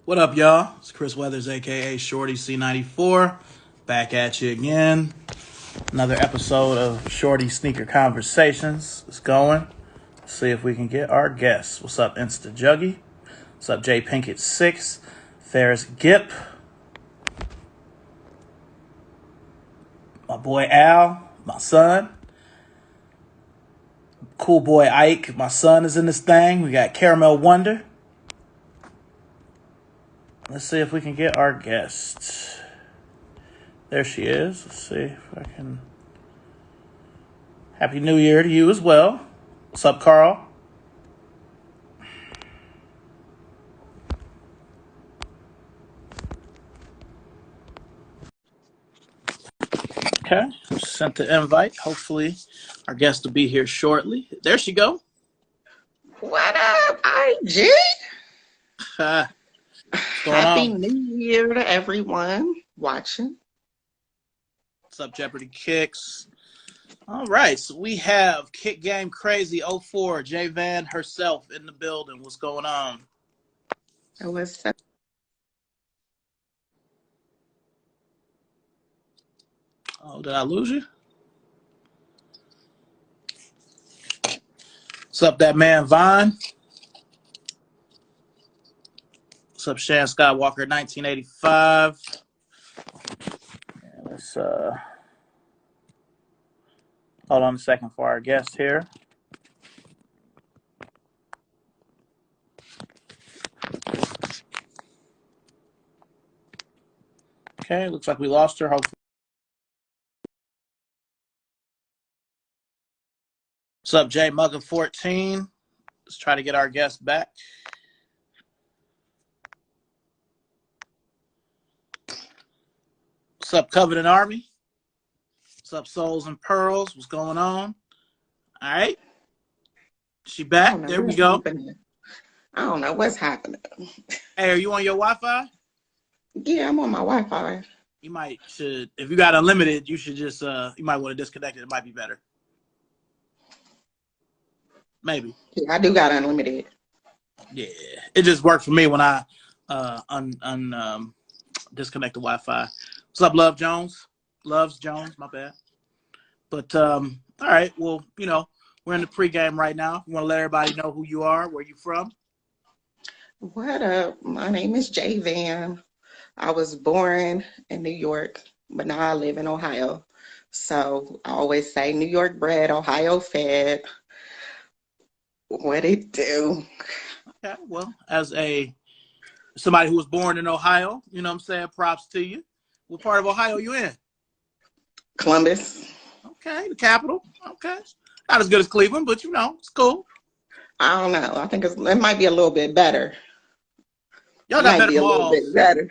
What up, y'all? It's Chris Weathers, aka Shorty C94, back at you again. Another episode of Shorty Sneaker Conversations is going. Let's see if we can get our guests. What's up, Insta Juggy? What's up, J Pinkett 6? Ferris Gip. My boy Al, my son. Cool boy Ike, my son is in this thing. We got Caramel Wonder. Let's see if we can get our guest. There she is. Let's see if I can. Happy New Year to you as well. What's up, Carl? Okay, sent the invite. Hopefully, our guest will be here shortly. There she go. What up, IG? What's going Happy on? New Year to everyone watching. What's up, Jeopardy Kicks? All right, so we have Kick Game Crazy 04, J Van herself in the building. What's going on? What's up? Oh, did I lose you? What's up, that man Vine? What's up, Shan Skywalker 1985? Let's hold on a second for our guest here. Okay, looks like we lost her. Hopefully. What's up, Jay Mugga 14? Let's try to get our guest back. What's up, Covenant Army? What's up, Souls and Pearls? What's going on? All right. She back. There we go. I don't know what's happening. Hey, are you on your Wi-Fi? Yeah, I'm on my Wi-Fi. You should, if you got unlimited, you should just, you might want to disconnect it. It might be better. Maybe. Yeah, I do got unlimited. Yeah, it just worked for me when I disconnect the Wi-Fi. What's up, Love Jones? Loves Jones, my bad. But all right, well, we're in the pregame right now. You want to let everybody know who you are, where you from? What up? My name is J Van. I was born in New York, but now I live in Ohio. So I always say New York bred, Ohio fed. What it do? Okay, well, as somebody who was born in Ohio, you know what I'm saying, props to you. What part of Ohio you in? Columbus. Okay, the capital. Okay. Not as good as Cleveland, but it's cool. I don't know. I think it might be a little bit better. Y'all got better be a little malls. bit better.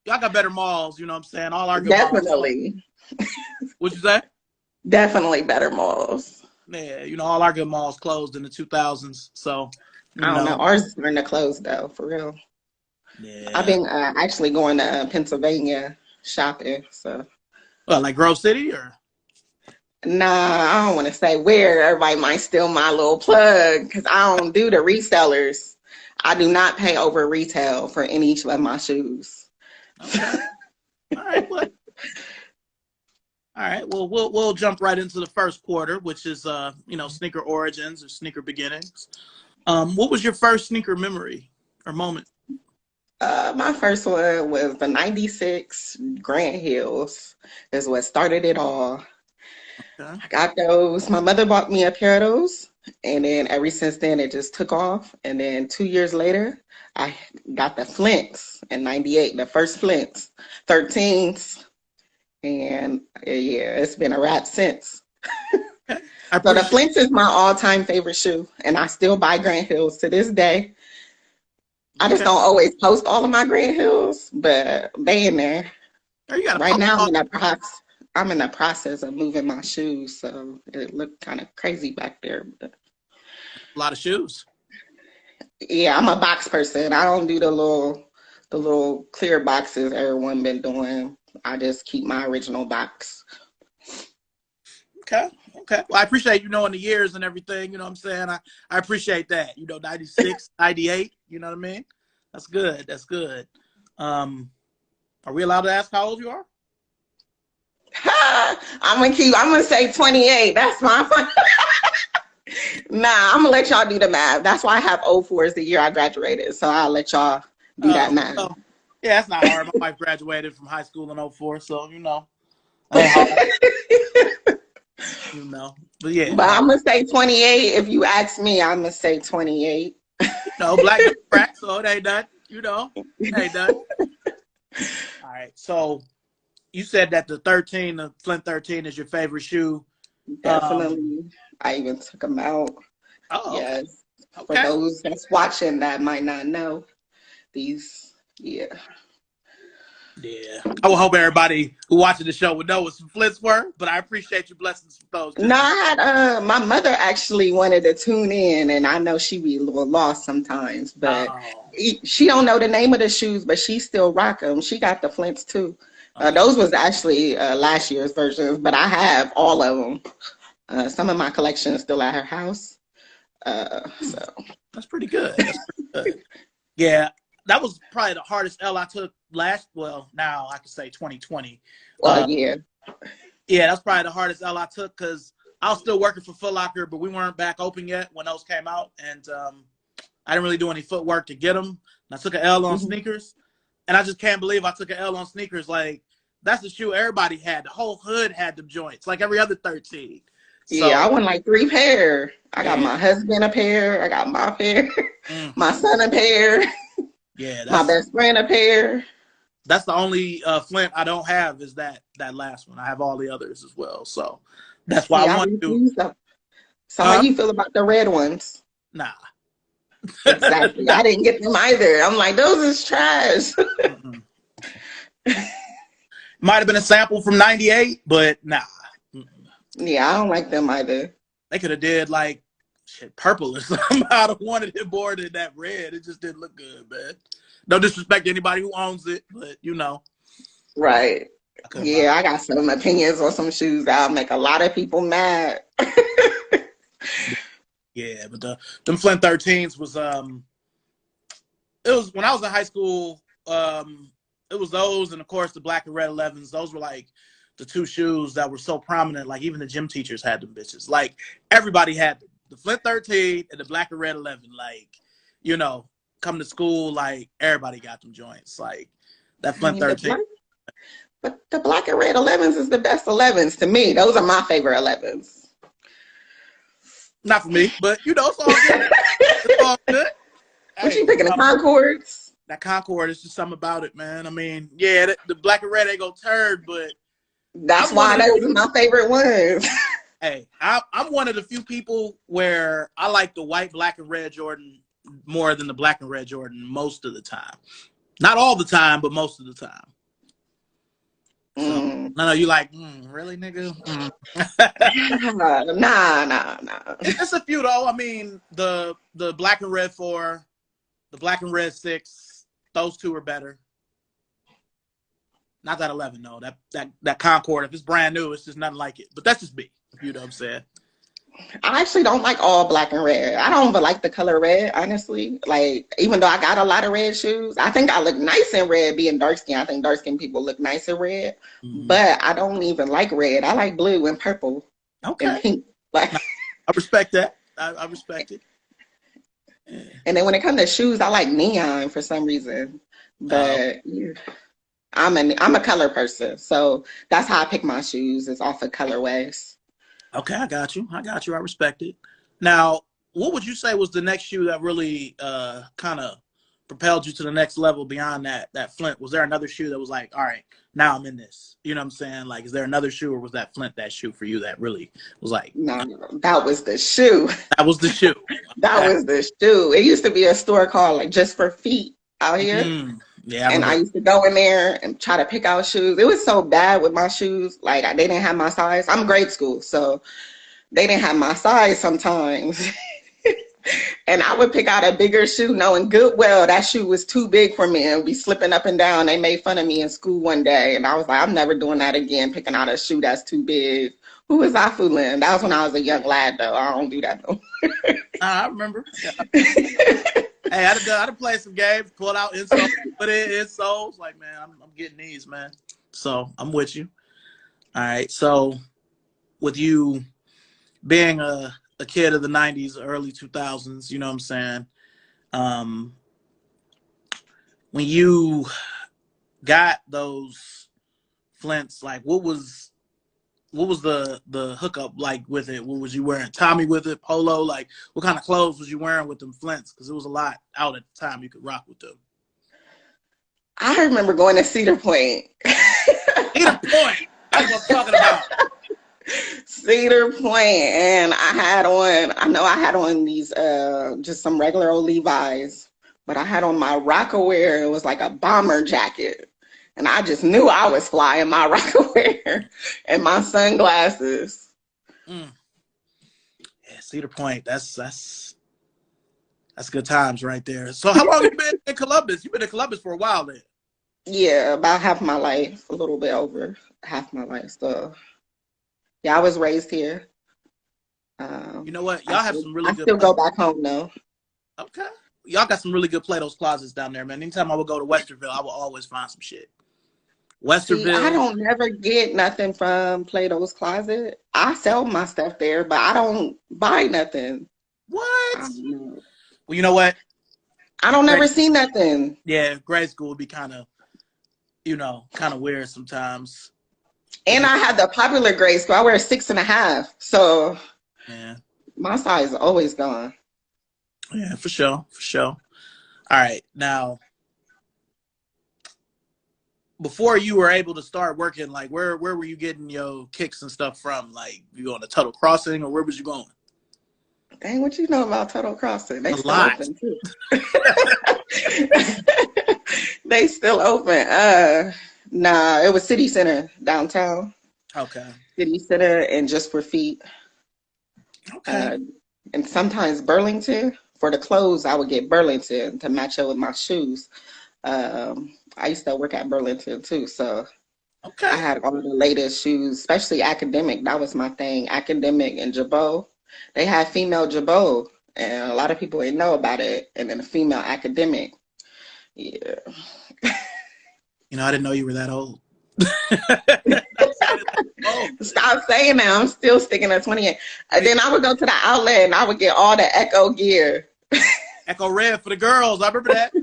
Y'all got better malls, you know what I'm saying? All our good Definitely. malls. What'd you say? Definitely better malls. Yeah, all our good malls closed in the 2000s. So, I don't know. Ours is starting to close, though, for real. Yeah. I've been actually going to Pennsylvania shopping, so. Well, like Grove City, or? Nah, I don't want to say where. Everybody might steal my little plug, because I don't do the resellers. I do not pay over retail for any of my shoes. Okay. All right, well. All right, well, we'll jump right into the first quarter, which is sneaker origins or sneaker beginnings. What was your first sneaker memory or moment? My first one was the '96 Grant Hills. Is what started it all. Okay. I got those. My mother bought me a pair of those, and then ever since then it just took off. And then 2 years later, I got the Flints in '98, the first Flints, 13s. And yeah, it's been a wrap since. So the Flints is my all-time favorite shoe, and I still buy Grant Hills to this day. I just don't always post all of my Grant Hills, but they in there. Right now, I'm in the process of moving my shoes, so it looked kind of crazy back there. But a lot of shoes. Yeah, I'm a box person. I don't do the little clear boxes everyone been doing. I just keep my original box. Okay. Well, I appreciate you knowing the years and everything. You know what I'm saying? I appreciate that. 96, 98. You know what I mean? That's good. That's good. Are we allowed to ask how old you are? I'm gonna say 28. That's my Nah, I'm gonna let y'all do the math. That's why I have '04 is the year I graduated. So I'll let y'all do that Oh, math. well, yeah, that's not hard. My wife graduated from high school in '04, so ain't hard, But yeah, But no, I'm gonna say 28. If you ask me, I'm gonna say 28. black don't crack, so it ain't done. Ain't done. All right, so you said that the Flint 13 is your favorite shoe. Definitely. I even took them out. Oh, okay. Yes. For Okay. those that's watching that might not know, these, yeah. Yeah. I would hope everybody who watching the show would know what some Flint's were, but I appreciate you blessing us with those No, just I had my mother actually wanted to tune in, and I know she be a little lost sometimes, but oh, she don't know the name of the shoes, but she still rock them. She got the Flints too. okay. Those was actually last year's versions, but I have all of them. Some of my collection is still at her house. So That's pretty good. That's pretty good. Yeah, that was probably the hardest L I took now I could say 2020. well, yeah. Yeah, that's probably the hardest L I took because I was still working for Foot Locker, but we weren't back open yet when those came out, and I didn't really do any footwork to get them. And I took an L on Mhm. sneakers, and I just can't believe I took an L on sneakers. Like that's the shoe everybody had. The whole hood had them joints, like every other 13. Yeah, I So won like 3 pair. I got yeah, my husband a pair. I got my pair. mm, My son a pair. yeah, My best friend a pair. that's the only Flint I don't have is that last one. I have all the others as well. So that's why See, I I want to. refuse them. So how Huh? you feel about the red ones? Nah. Exactly. Nah. I didn't get them either. I'm like, those is trash. Mm-mm. Might have been a sample from '98, but nah. Mm-mm. Yeah, I don't like them either. They could have did like shit purple or something. I'd have wanted it more than that red. It just didn't look good, man. No disrespect to anybody who owns it, but Right. I couldn't rock. Yeah, I got some opinions on some shoes that'll make a lot of people mad. Yeah, but them Flint 13s was it was when I was in high school, it was those and of course the black and red 11s. Those were like the two shoes that were so prominent. Like even the gym teachers had them bitches. Like everybody had them. The Flint 13 and the black and red 11. Like, come to school, like everybody got them joints. Like that I Flint mean, 13. but the black and red 11s is the best 11s to me. Those are my favorite 11s. Not for me, but it's all good. It's all good. What Hey, you picking, the Concords? that Concord is just something about it, man. I mean, yeah, the black and red ain't gonna turn, but That's I'm one why of the those are my favorite ones. Hey, I'm one of the few people where I like the white, black, and red Jordan more than the black and red Jordan most of the time. Not all the time, but most of the time. So, no, you like, really, nigga? Nah. It's a few though. I mean, the black and red 4, the black and red 6, those two are better. Not that 11 though. That Concord, if it's brand new, it's just nothing like it. But that's just me. You know what I'm saying? I actually don't like all black and red. I don't even like the color red, honestly. Like, even though I got a lot of red shoes, I think I look nice in red being dark skin. I think dark skin people look nice in red. Mm-hmm. But I don't even like red. I like blue and purple and pink. Like, I respect that. I respect it. Yeah. And then when it comes to shoes, I like neon for some reason. But I'm a color person. So that's how I pick my shoes, is off of colorways. Okay, I got you. I respect it. Now, what would you say was the next shoe that really kind of propelled you to the next level beyond that Flint? Was there another shoe that was like, all right, now I'm in this? You know what I'm saying? Like, is there another shoe, or was that Flint that shoe for you that really was like? No, that was the shoe. That was the shoe. That was the shoe. It used to be a store called like Just for Feet out here. Mm-hmm. Yeah, I used to go in there and try to pick out shoes. It was so bad with my shoes. Like, they didn't have my size. I'm grade school, so they didn't have my size sometimes. And I would pick out a bigger shoe knowing good well that shoe was too big for me and be slipping up and down. They made fun of me in school one day. And I was like, I'm never doing that again, picking out a shoe that's too big Who was I fooling? That was when I was a young lad, though. I don't do that no I remember. Yeah. Hey, I'd have played some games, pulled out insoles, put in insoles. Like, man, I'm getting these, man. So I'm with you. All right. So with you being a kid of the 90s, early 2000s, you know what I'm saying? When you got those flints, like what was the hookup like with it? What was you wearing? Tommy with it, polo? Like what kind of clothes was you wearing with them flints? Because it was a lot out at the time you could rock with them. I remember going to Cedar Point. Cedar Point. That's what I'm talking about. Cedar Point, and I had on these just some regular old Levi's, but I had on my Rocawear. It was like a bomber jacket. And I just knew I was flying my Rocawear and my sunglasses. Yeah, Cedar Point. That's good times right there. So how long have you been in Columbus? You've been in Columbus for a while then. Yeah, about half my life, a little bit over half my life. So yeah, I was raised here. You know what? Y'all have some really I good still go back home though. Okay. Y'all got some really good Plato's closets down there, man. Anytime I would go to Westerville, I would always find some shit. See, I Westerville. don't never get nothing from Plato's Closet. I sell my stuff there, but I don't buy nothing. What? I don't know. Well, you know what? I don't never see nothing. Yeah, grade school would be kind of weird sometimes. And I had the popular grade school. I wear 6.5. So yeah, my size is always gone. Yeah, for sure. For sure. All right. Now, before you were able to start working, like where were you getting your kicks and stuff from? Like you going to Tuttle Crossing or where was you going? Dang, what you know about Tuttle Crossing? They A still lot. open too. They still open. Nah, it was City Center downtown. Okay. City Center and Just for Feet. Okay. And sometimes Burlington. For the clothes, I would get Burlington to match up with my shoes. I used to work at Burlington too, so okay. I had all the latest shoes, especially academic. That was my thing, academic and Jabot. They had female Jabot, and a lot of people didn't know about it. And then a female academic. Yeah. You know, I didn't know you were that old. Stop saying that. I'm still sticking at 28. And then I would go to the outlet and I would get all the Echo gear. Echo Red for the girls. I remember that.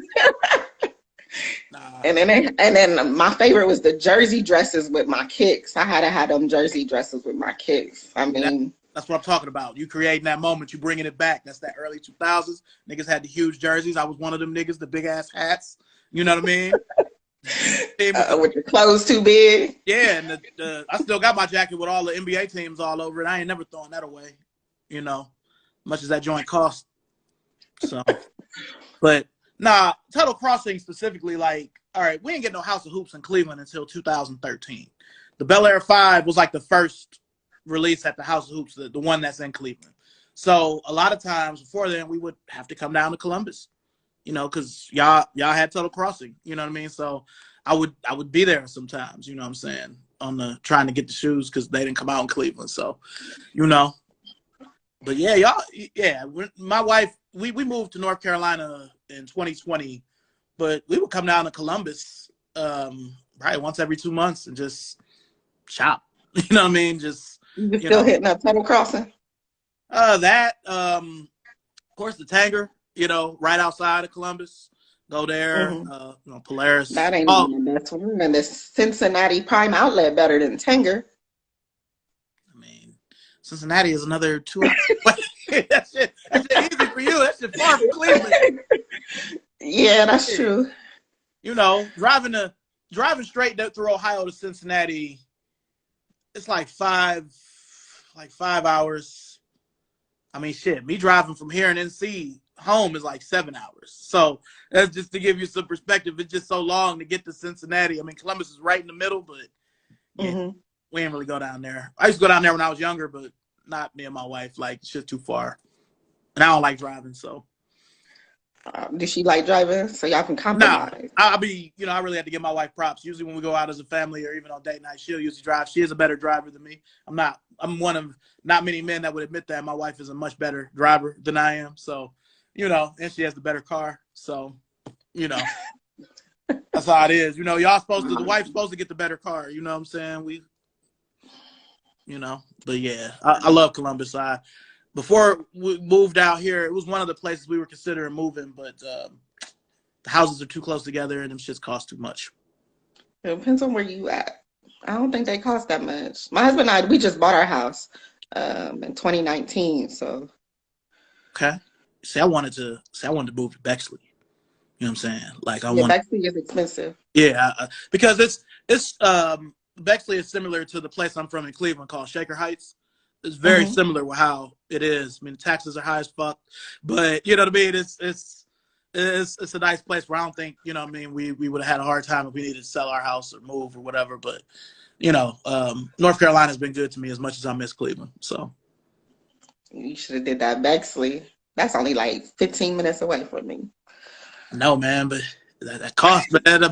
And then my favorite was the jersey dresses with my kicks. I had to have them jersey dresses with my kicks. I mean, that's what I'm talking about. You creating that moment, you bringing it back. That's that early 2000s. Niggas had the huge jerseys. I was one of them niggas, the big ass hats. You know what I mean? With your clothes too big. Yeah, and I still got my jacket with all the NBA teams all over it. I ain't never throwing that away, you know, much as that joint cost. So, but nah, Tuttle Crossing specifically, like, all right, we ain't get no House of Hoops in Cleveland until 2013. The Bel Air 5 was like the first release at the House of Hoops, the one that's in Cleveland. So a lot of times before then, we would have to come down to Columbus, you know, because y'all had Tuttle Crossing, you know what I mean? So I would be there sometimes, you know what I'm saying, on trying to get the shoes because they didn't come out in Cleveland. So, you know, but yeah, my wife, we moved to North Carolina in 2020, but we would come down to Columbus probably once every 2 months and just shop. You know what I mean? Just you still hitting up Tuttle Crossing? Of course, the Tanger, you know, right outside of Columbus. Go there, Polaris. That ain't even the best one. And the Cincinnati Prime Outlet better than Tanger. I mean, Cincinnati is another 2 hours away. That shit easy for you. That shit far from Cleveland. Yeah, that's true. You know, driving straight through Ohio to Cincinnati, it's like 5 hours. I mean, shit, me driving from here in NC home is like 7 hours. So that's just to give you some perspective. It's just so long to get to Cincinnati. I mean, Columbus is right in the middle, but yeah, we didn't really go down there. I used to go down there when I was younger, but not me and my wife. Like, it's just too far. And I don't like driving, so. Did she like driving? So y'all can No, compromise. I'll be, I really had to give my wife props. Usually when we go out as a family or even on date night, she'll usually drive. She is a better driver than me. I'm one of not many men that would admit that my wife is a much better driver than I am. So, and she has the better car. So, that's how it is. The wife's supposed to get the better car. You know what I'm saying? But yeah, I love Columbus. Before we moved out here, it was one of the places we were considering moving, but the houses are too close together and them shits cost too much. It depends on where you at. I don't think they cost that much. My husband and I, we just bought our house in 2019. So okay. I wanted to move to Bexley. You know what I'm saying? Like yeah, Bexley is expensive. Yeah, because it's Bexley is similar to the place I'm from in Cleveland called Shaker Heights. It's very similar with how it is. I mean, the taxes are high as fuck, but you know what I mean. It's a nice place where I don't think we would have had a hard time if we needed to sell our house or move or whatever. But North Carolina's been good to me as much as I miss Cleveland. So you should have did that Bexley. That's only like 15 minutes away from me. No, man, but that cost, but that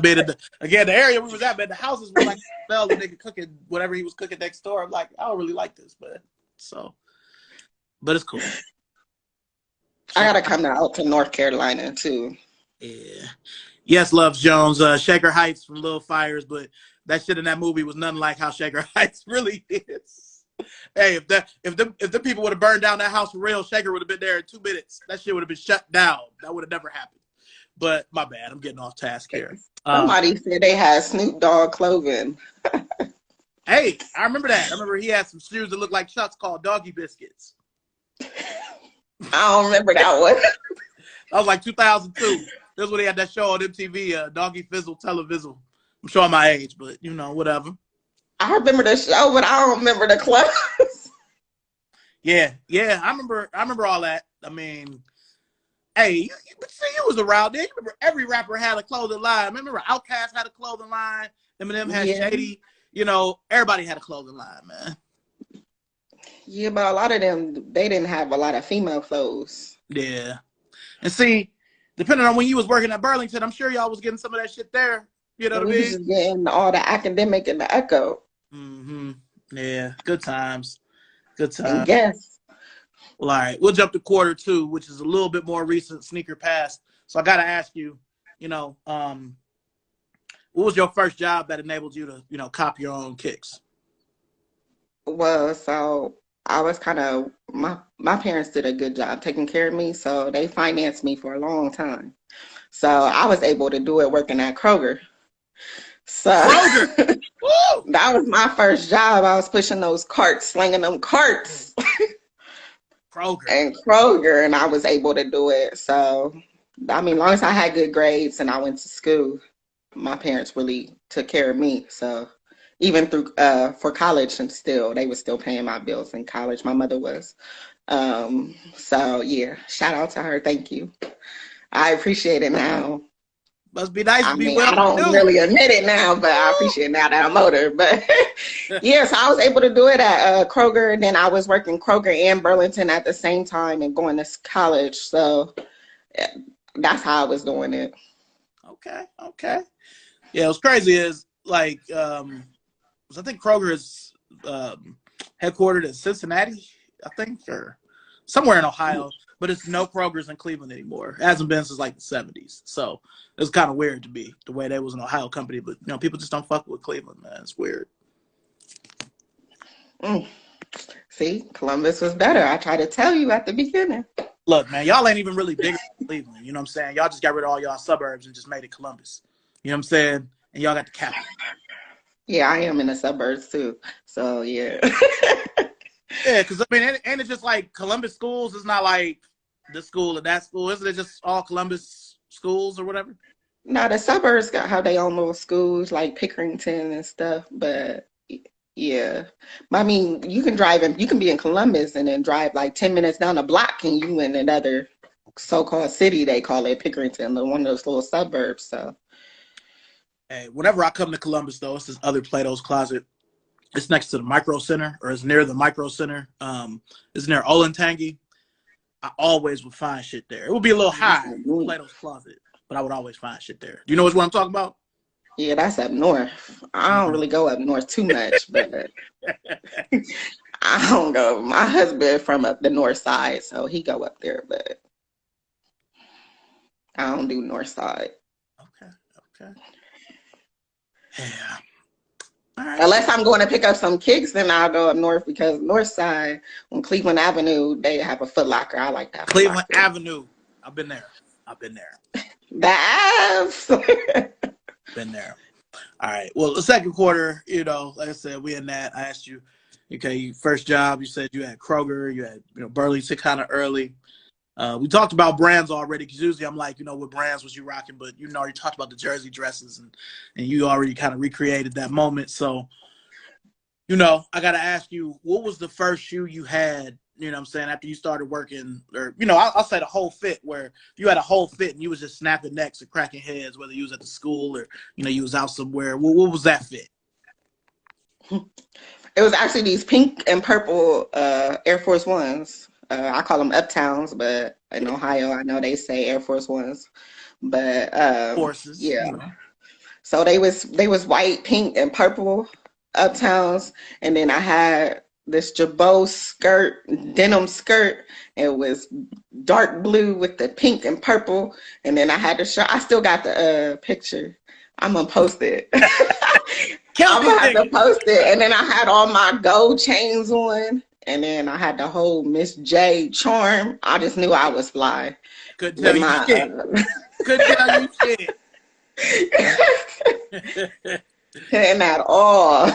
again, the area we was at, man, the houses were like smell the nigga cooking whatever he was cooking next door. I'm like, I don't really like this, but it's cool. I gotta come out to North Carolina too. Yeah. Yes, Loves Jones. Shaker Heights from Little Fires, but that shit in that movie was nothing like how Shaker Heights really is. Hey, if the people would have burned down that house for real, Shaker would have been there in 2 minutes. That shit would have been shut down. That would have never happened. But my bad, I'm getting off task here. Somebody said they had Snoop Dogg clothing. Hey, I remember that. I remember he had some shoes that looked like Chuck's called Doggy Biscuits. I don't remember that one. That was like 2002. This is when he had that show on MTV, Doggy Fizzle Televizzle. I'm showing my age, but whatever. I remember the show, but I don't remember the clothes. Yeah, I remember all that. I mean, hey, but see, you was around there. You remember every rapper had a clothing line. Remember Outkast had a clothing line. Eminem had Shady. Everybody had a clothing line, man. Yeah, but a lot of them, they didn't have a lot of female clothes. Yeah. And see, depending on when you was working at Burlington, I'm sure y'all was getting some of that shit there. You know what I mean? Just getting all the academic and the echo. Mm-hmm. Yeah. Good times. Good times. Yes. Well, all right. We'll jump to quarter 2, which is a little bit more recent sneaker past. So I got to ask you, what was your first job that enabled you to, cop your own kicks? Well, so I was kind of, my parents did a good job taking care of me. So they financed me for a long time. So I was able to do it working at Kroger. So Kroger. That was my first job. I was pushing those carts, slinging them carts. Kroger, and I was able to do it. So, I mean, as long as I had good grades and I went to school, my parents really took care of me. So, even through for college, and they were still paying my bills in college. My mother was. So yeah, shout out to her. Thank you. I appreciate it now. Must be nice to be well. I don't really admit it now, but I appreciate it now that I'm older. But yes, I was able to do it at Kroger. And then I was working Kroger and Burlington at the same time and going to college. So that's how I was doing it. Okay. Yeah, what's crazy is like, I think Kroger is headquartered in Cincinnati, I think, or somewhere in Ohio. But it's no Kroger's in Cleveland anymore. It hasn't been since like the 70s. So it's kind of weird to be the way they was an Ohio company. But, people just don't fuck with Cleveland, man. It's weird. See, Columbus was better. I tried to tell you at the beginning. Look, man, y'all ain't even really bigger than Cleveland. You know what I'm saying? Y'all just got rid of all y'all suburbs and just made it Columbus. You know what I'm saying? And y'all got the capital. Yeah, I am in the suburbs too. So, yeah. Yeah, because, I mean, ain't it just like Columbus schools? It's not like this school or that school. Isn't it just all Columbus schools or whatever? No, the suburbs got how they own little schools like Pickerington and stuff. But yeah, I mean, you can be in Columbus and then drive like 10 minutes down the block and you in another so-called city. They call it Pickerington, one of those little suburbs. So, hey, whenever I come to Columbus, though, it's this other Plato's Closet. It's next to the Micro Center, or it's near the Micro Center. It's near Olentangy. I always would find shit there. It would be a little That's high, up north. Plato's Closet, but I would always find shit there. Do you know what I'm talking about? Yeah, that's up north. I don't really go up north too much, but I don't go. My husband from up the north side, so he go up there, but I don't do north side. Okay. Yeah. All right. Unless I'm going to pick up some kicks, then I'll go up north because north side on Cleveland Avenue, they have a Foot Locker. I like that. Cleveland Avenue. I've been there. The Avs. Been there. All right. Well, the second quarter, like I said, we in that. I asked you, okay, first job, you said you had Kroger, you had, Burlington kind of early. We talked about brands already because usually I'm like, what brands was you rocking? But you already talked about the jersey dresses and you already kind of recreated that moment. So, I got to ask you, what was the first shoe you had, after you started working or, I'll say the whole fit where you had a whole fit and you was just snapping necks and cracking heads, whether you was at the school or, you was out somewhere. What was that fit? It was actually these pink and purple Air Force Ones. I call them Uptowns, but in Ohio, I know they say Air Force Ones. But Forces. Yeah. So they was white, pink, and purple Uptowns, and then I had this Jabot skirt, denim skirt. It was dark blue with the pink and purple, and then I had the shirt. I still got the picture. I'm gonna post it. I'm gonna have to post it. And then I had all my gold chains on. And then I had the whole Miss J charm. I just knew I was fly. Couldn't tell you shit. Couldn't tell you shit. And at all.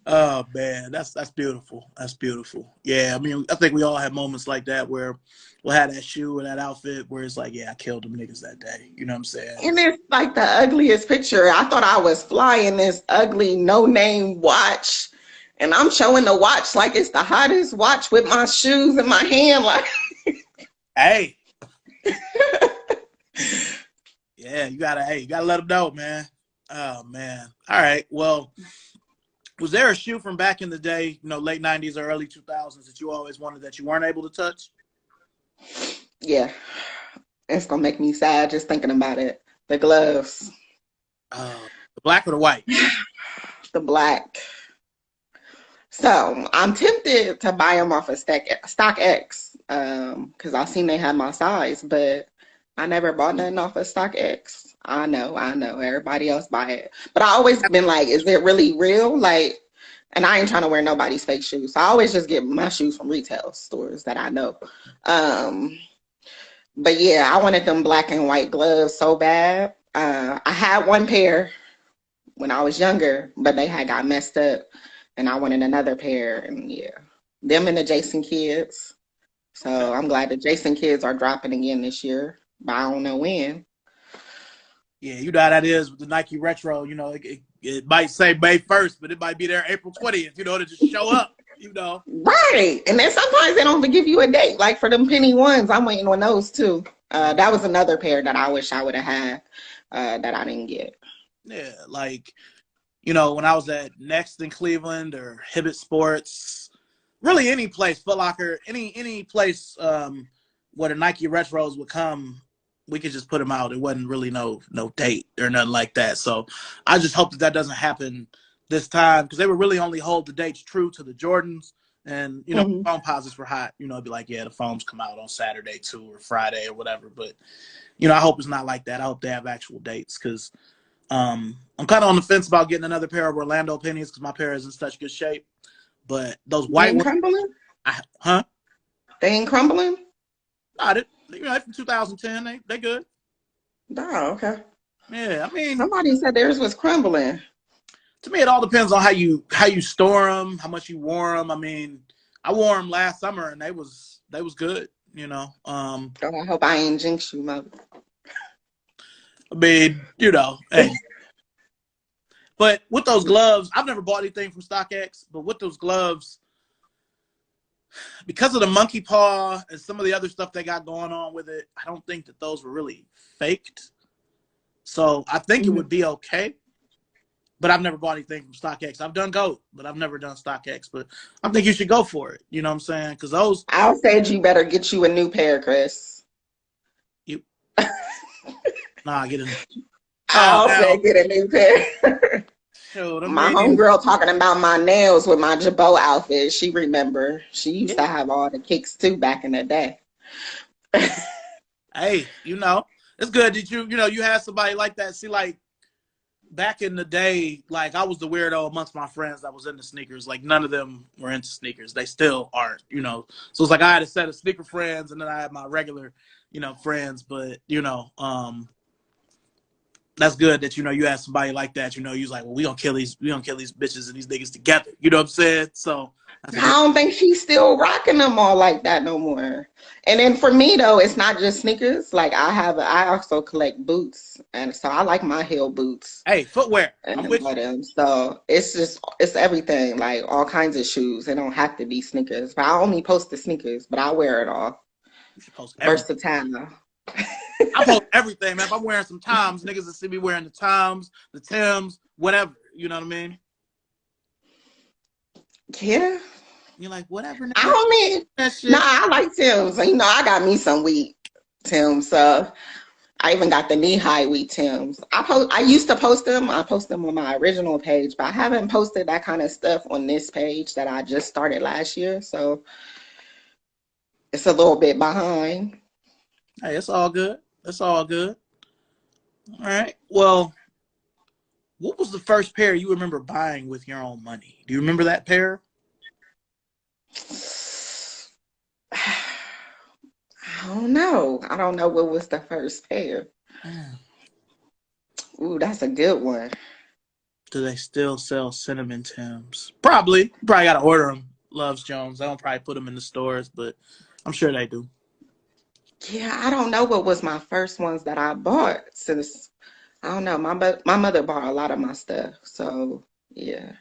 Oh man, that's beautiful. That's beautiful. Yeah, I mean, I think we all have moments like that where we'll have that shoe or that outfit where it's like, yeah, I killed them niggas that day. You know what I'm saying? And it's like the ugliest picture. I thought I was flying this ugly no-name watch. And I'm showing the watch like it's the hottest watch with my shoes in my hand. Like, hey. Yeah, you gotta let them know, man. Oh man. All right. Well, was there a shoe from back in the day, late 90s or early 2000s that you always wanted that you weren't able to touch? Yeah. It's gonna make me sad just thinking about it. The gloves. The black or the white? The black. So I'm tempted to buy them off of StockX because I seen they had my size, but I never bought nothing off of StockX. I know. Everybody else buy it. But I always been like, is it really real? Like, and I ain't trying to wear nobody's fake shoes. So I always just get my shoes from retail stores that I know. But yeah, I wanted them black and white gloves so bad. I had one pair when I was younger, but they had got messed up. And I wanted another pair, and yeah, them and the Jason kids. So I'm glad the Jason kids are dropping again this year, but I don't know when. Yeah, you know how that is with the Nike Retro. It might say May 1st, but it might be there April 20th, to just show up, Right. And then sometimes they don't even give you a date. Like for them penny ones, I'm waiting on those too. That was another pair that I wish I would have had that I didn't get. Yeah, like, when I was at Next in Cleveland or Hibbett Sports, really any place, Foot Locker, any place where the Nike Retros would come, we could just put them out. It wasn't really no date or nothing like that. So I just hope that doesn't happen this time because they would really only hold the dates true to the Jordans. And, foam posits were hot. It'd be like, yeah, the foams come out on Saturday too or Friday or whatever. But, I hope it's not like that. I hope they have actual dates because I'm kind of on the fence about getting another pair of Orlando pennies because my pair is in such good shape. But those white ones, crumbling? Huh? They ain't crumbling? No, they from 2010. They good. Oh, okay. Yeah, I mean, somebody said theirs was crumbling. To me, it all depends on how you store them, how much you wore them. I mean, I wore them last summer and they was good. Oh, I hope I ain't jinx you, mother. I mean, hey. But with those gloves, I've never bought anything from StockX, but with those gloves, because of the monkey paw and some of the other stuff they got going on with it, I don't think that those were really faked. So I think it would be okay. but I've never bought anything from StockX. I've done Goat, but I've never done StockX. But I think you should go for it. You know what I'm saying? Because those, I'll say you better get you a new pair, Chris. you nah, get in. Oh I'll say hell, get a new pair. shoot, them My green. homegirl talking about my nails with my Jabot outfit. She remember. She used to Yeah. have all the kicks too back in the day. Hey, it's good that you had somebody like that. See, like back in the day, like I was the weirdo amongst my friends that was into sneakers. Like none of them were into sneakers. They still aren't. So it's like I had a set of sneaker friends and then I had my regular, friends. But that's good that you had somebody like that. You was like, well, we gonna kill these bitches and these niggas together. You know what I'm saying? So that's a I good. don't think she's still rocking them all like that no more. And then for me though, it's not just sneakers. Like I also collect boots, and so I like my heel boots Hey, footwear. and I'm them with you. bottoms. So it's everything, like all kinds of shoes. It don't have to be sneakers. But I only post the sneakers, but I wear it all. You should post everything. Versatile. I post everything, man. If I'm wearing some Toms, niggas will see me wearing the Toms, the Tims, whatever. You know what I mean? Yeah. You're like, whatever, I nigga. don't mean, That shit. nah, I like Tim's. I got me some wheat Tim's. I even got the knee-high wheat Tim's. I used to post them. I post them on my original page, but I haven't posted that kind of stuff on this page that I just started last year. So it's a little bit behind. Hey, it's all good. It's all good. All right. Well, what was the first pair you remember buying with your own money? Do you remember that pair? I don't know. I don't know what was the first pair. Mm. Ooh, that's a good one. Do they still sell cinnamon Tims? Probably. You probably got to order them. Loves Jones. They don't probably put them in the stores, but I'm sure they do. Yeah, I don't know what was my first ones that I bought since I don't know. My mother bought a lot of my stuff, so yeah.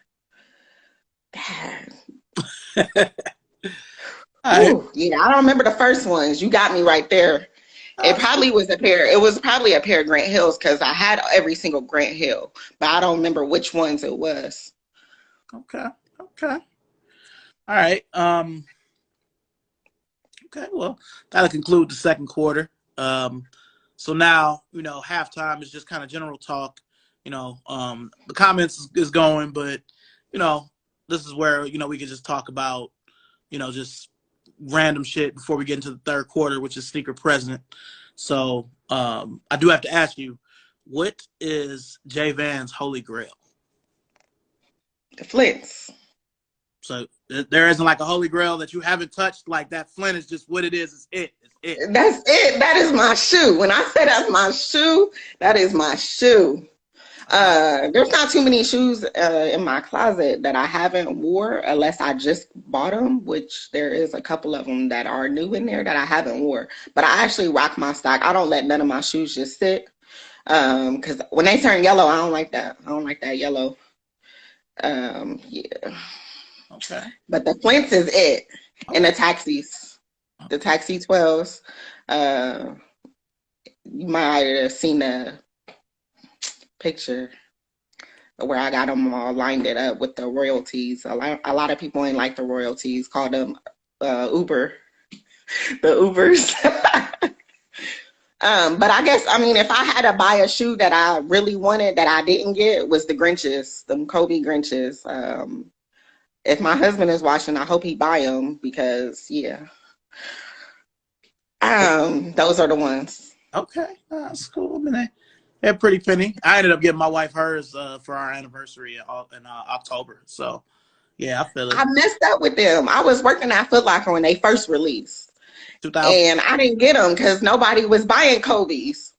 All right. Ooh, yeah, I don't remember the first ones. You got me right there. It That's probably cool. was a pair. It was probably a pair of Grant Hills because I had every single Grant Hill, but I don't remember which ones it was. Okay. Okay. All right. Okay. Well, that'll conclude the second quarter. So now, halftime is just kind of general talk. The comments is going, but you know, this is where we could just talk about just random shit before we get into the third quarter, which is sneaker president. So I do have to ask you, what is Jay Van's holy grail? The Flints. So there isn't like a holy grail that you haven't touched. Like that Flint is just what it is. It's it. It's it. That's it. That is my shoe. When I say that's my shoe, that is my shoe. Okay. There's not too many shoes in my closet that I haven't wore unless I just bought them, which there is a couple of them that are new in there that I haven't wore. But I actually rock my stock. I don't let none of my shoes just sit. Because when they turn yellow, I don't like that. I don't like that yellow. Yeah. Okay. But the Flints is it. And Okay. the taxis. The taxi 12s. Uh, you might have seen the picture where I got them all lined it up with the royalties. A lot of people ain't like the royalties, call them Uber, the Ubers. But I mean, if I had to buy a shoe that I really wanted that I didn't get, was the Grinches, them Kobe Grinches. If my husband is watching, I hope he buy them because yeah, those are the ones. Okay. That's cool. I mean, they're pretty penny. I ended up getting my wife hers for our anniversary in October. So yeah, I feel it. I messed up with them. I was working at Foot Locker when they first released. 2000. And I didn't get them because nobody was buying Kobe's.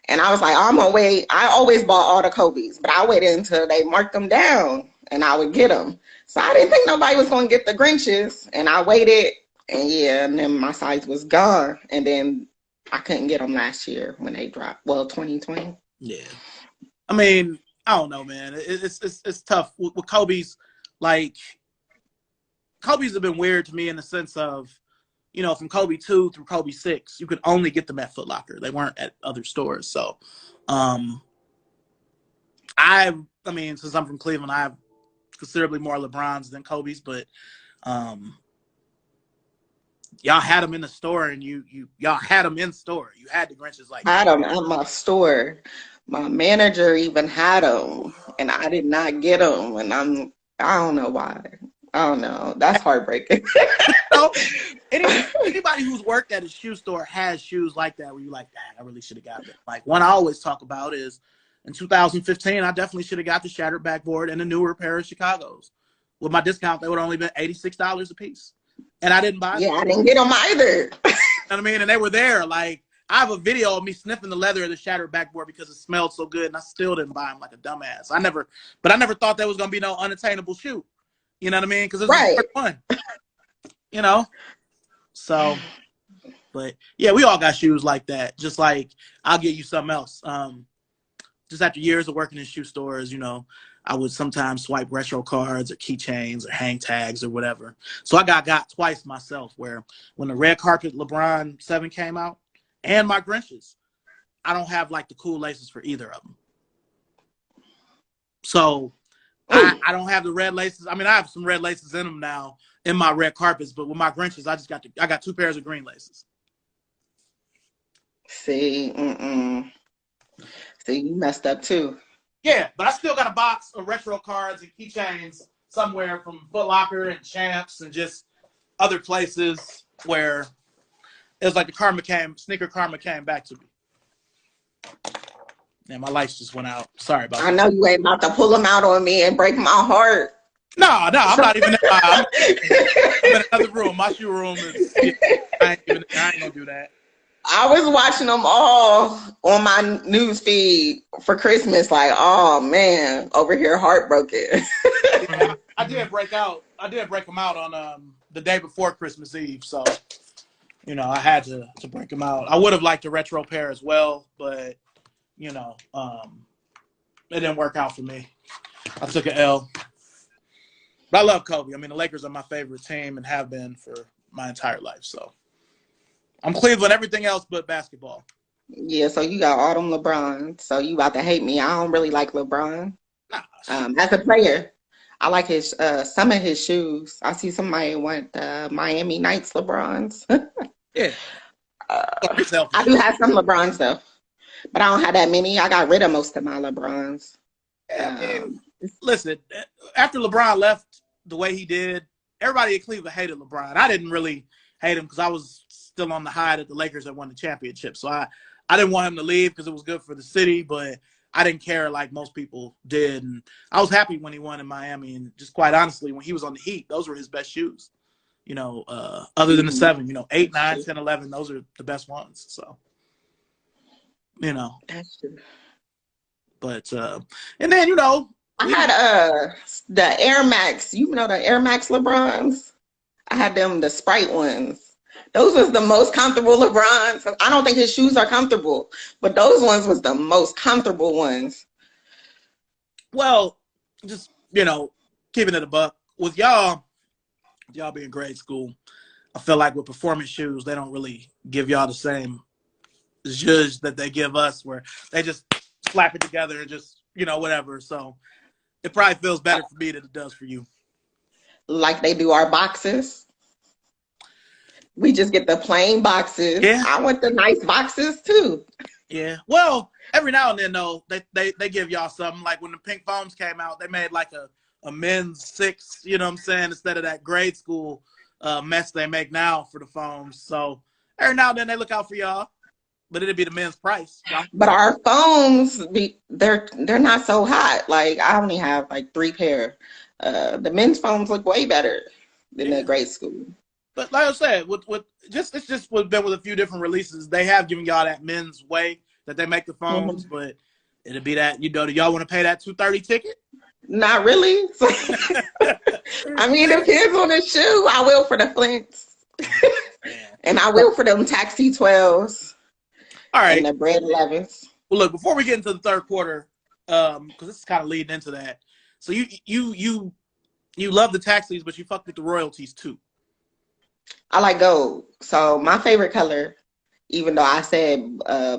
And I was like, oh, I'm gonna wait. I always bought all the Kobe's, but I waited until they marked them down and I would get them. So I didn't think nobody was gonna get the Grinches. And I waited, and yeah, and then my size was gone. And then I couldn't get them last year when they dropped. Well, 2020. Yeah. I mean, I don't know, man. It's tough with Kobe's. Like Kobe's have been weird to me in the sense of, from Kobe 2 through Kobe 6, you could only get them at Foot Locker. They weren't at other stores. So, I I mean, since I'm from Cleveland, I have considerably more LeBrons than Kobe's, but um, y'all had them in the store, and y'all had them in store. You had the Grinches like Had that. them at my store. My manager even had them, and I did not get them. And I don't know why. I don't know. That's heartbreaking. So, anybody who's worked at a shoe store has shoes like that where you're like, "Dang, I really should have got them." Like one I always talk about is in 2015, I definitely should have got the shattered backboard and the newer pair of Chicago's. With my discount, they would have only been $86 a piece, and I didn't buy them. Yeah, I didn't get them either. You know what I mean? And they were there. Like I have a video of me sniffing the leather of the shattered backboard because it smelled so good, and I still didn't buy them like a dumbass. I never thought there was gonna be no unattainable shoe. You know what I mean? Because it's Right. the first one. You know. So, but yeah, we all got shoes like that. Just like I'll give you something else. Just after years of working in shoe stores, you know, I would sometimes swipe retro cards or keychains or hang tags or whatever. So I got twice myself. Where when the red carpet LeBron 7 came out and my Grinches, I don't have like the cool laces for either of them. So I don't have the red laces. I mean, I have some red laces in them now in my red carpets, but with my Grinches, I got 2 pairs of green laces. See, See, you messed up too. Yeah, but I still got a box of retro cards and keychains somewhere from Foot Locker and Champs and just other places where it was like sneaker karma came back to me. And my lights just went out. Sorry about that. I know you ain't about to pull them out on me and break my heart. No, I'm not even. I'm in another room. My shoe room is. I ain't gonna do that. I was watching them all on my news feed for Christmas. Like, oh man, over here heartbroken. Yeah, I did break them out on the day before Christmas Eve. So, you know, I had to break them out. I would have liked a retro pair as well, but you know, it didn't work out for me. I took an L. But I love Kobe. I mean, the Lakers are my favorite team and have been for my entire life. So I'm Cleveland, everything else but basketball. Yeah, so you got all them LeBron. So you about to hate me. I don't really like LeBron. Nah, As a player, I like his some of his shoes. I see somebody want Miami Knights LeBrons. yeah. I do have some LeBrons though, but I don't have that many. I got rid of most of my LeBrons. Listen, after LeBron left the way he did, everybody in Cleveland hated LeBron. I didn't really hate him because I was still on the high that the Lakers had won the championship. So I didn't want him to leave because it was good for the city, but I didn't care like most people did. And I was happy when he won in Miami. And just quite honestly, when he was on the Heat, those were his best shoes. You know, other than the 7, you know, 8, 9, 10, 11, those are the best ones. So, you know. That's true. But, and then, you know. I had the Air Max, you know, the Air Max LeBrons. I had them, the Sprite ones. Those was the most comfortable LeBrons. I don't think his shoes are comfortable, but those ones was the most comfortable ones. Well, just, you know, keeping it a buck. With y'all being grade school, I feel like with performance shoes, they don't really give y'all the same zhuzh that they give us, where they just slap it together and just, you know, whatever. So it probably feels better for me than it does for you. Like they do our boxes. We just get the plain boxes. Yeah. I want the nice boxes too. Yeah. Well, every now and then though, they give y'all something. Like when the pink foams came out, they made like a men's 6, you know what I'm saying, instead of that grade school mess they make now for the foams. So every now and then they look out for y'all. But it'd be the men's price. But our foams, they're not so hot. Like I only have like 3 pair. The men's foams look way better than the grade school. But like I said, it's just been with a few different releases. They have given y'all that men's way that they make the foams, but it'd be that, you know, do y'all want to pay that $230 ticket? Not really. I mean, it depends on the shoe. I will for the Flints. And I will for them Taxi 12s. All right. And the bread 11s. Well, look, before we get into the third quarter, because this is kind of leading into that. So you love the taxis, but you fuck with the royalties too. I like gold. So my favorite color even though I said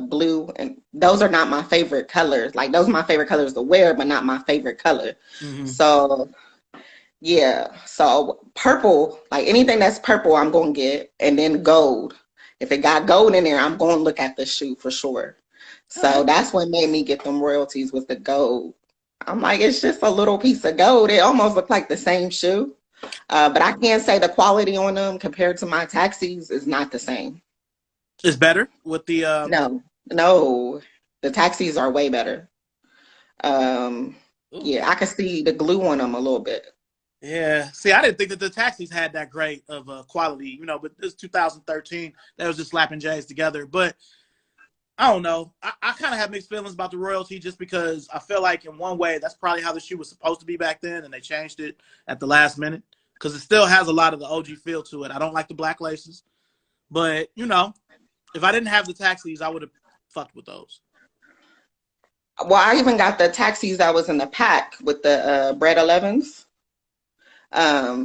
blue, and those are not my favorite colors. Like those are my favorite colors to wear, but not my favorite color. Mm-hmm. So yeah, so purple, like anything that's purple, I'm gonna get, and then gold. If it got gold in there, I'm gonna look at the shoe for sure. All right. So that's what made me get them royalties with the gold. I'm like, it's just a little piece of gold. It almost looked like the same shoe. But I can't say the quality on them compared to my taxis is not the same. It's better with the No, no, the taxis are way better. Um, ooh. yeah, I can see the glue on them a little bit. Yeah. See, I didn't think that the taxis had that great of quality, but this 2013, that was just slapping J's together. But I don't know. I kind of have mixed feelings about the royalty just because I feel like in one way that's probably how the shoe was supposed to be back then, and they changed it at the last minute because it still has a lot of the OG feel to it. I don't like the black laces, but if I didn't have the taxis, I would have fucked with those. Well, I even got the taxis that was in the pack with the Bread 11s.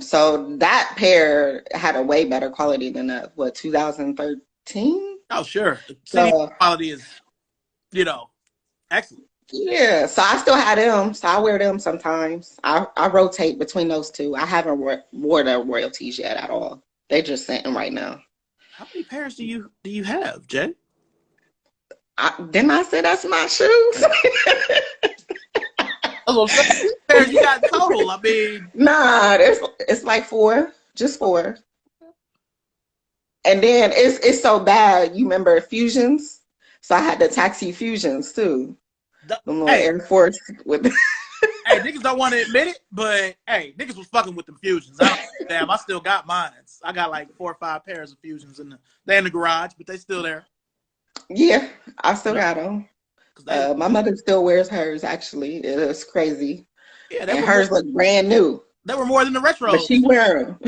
So that pair had a way better quality than 2013. Oh, sure. The city So quality is, excellent. yeah, so I still had them. So I wear them sometimes. I rotate between those two. I haven't wore the royalties yet at all. They just sitting right now. How many pairs do you have, Jay? Didn't I say that's my shoes? How many pairs you got total? I mean, Nah, it's like four, just four. And then it's so bad. You remember Fusions? So I had the taxi Fusions too. The little Air Force with. Hey, niggas don't want to admit it, but hey, niggas was fucking with them Fusions. I still got mine. I got like 4 or 5 pairs of Fusions they're in the garage, but they still there. Yeah, I still got them. My mother still wears hers. Actually, it is crazy. Yeah, and hers look brand new. They were more than the retros. But she wear them.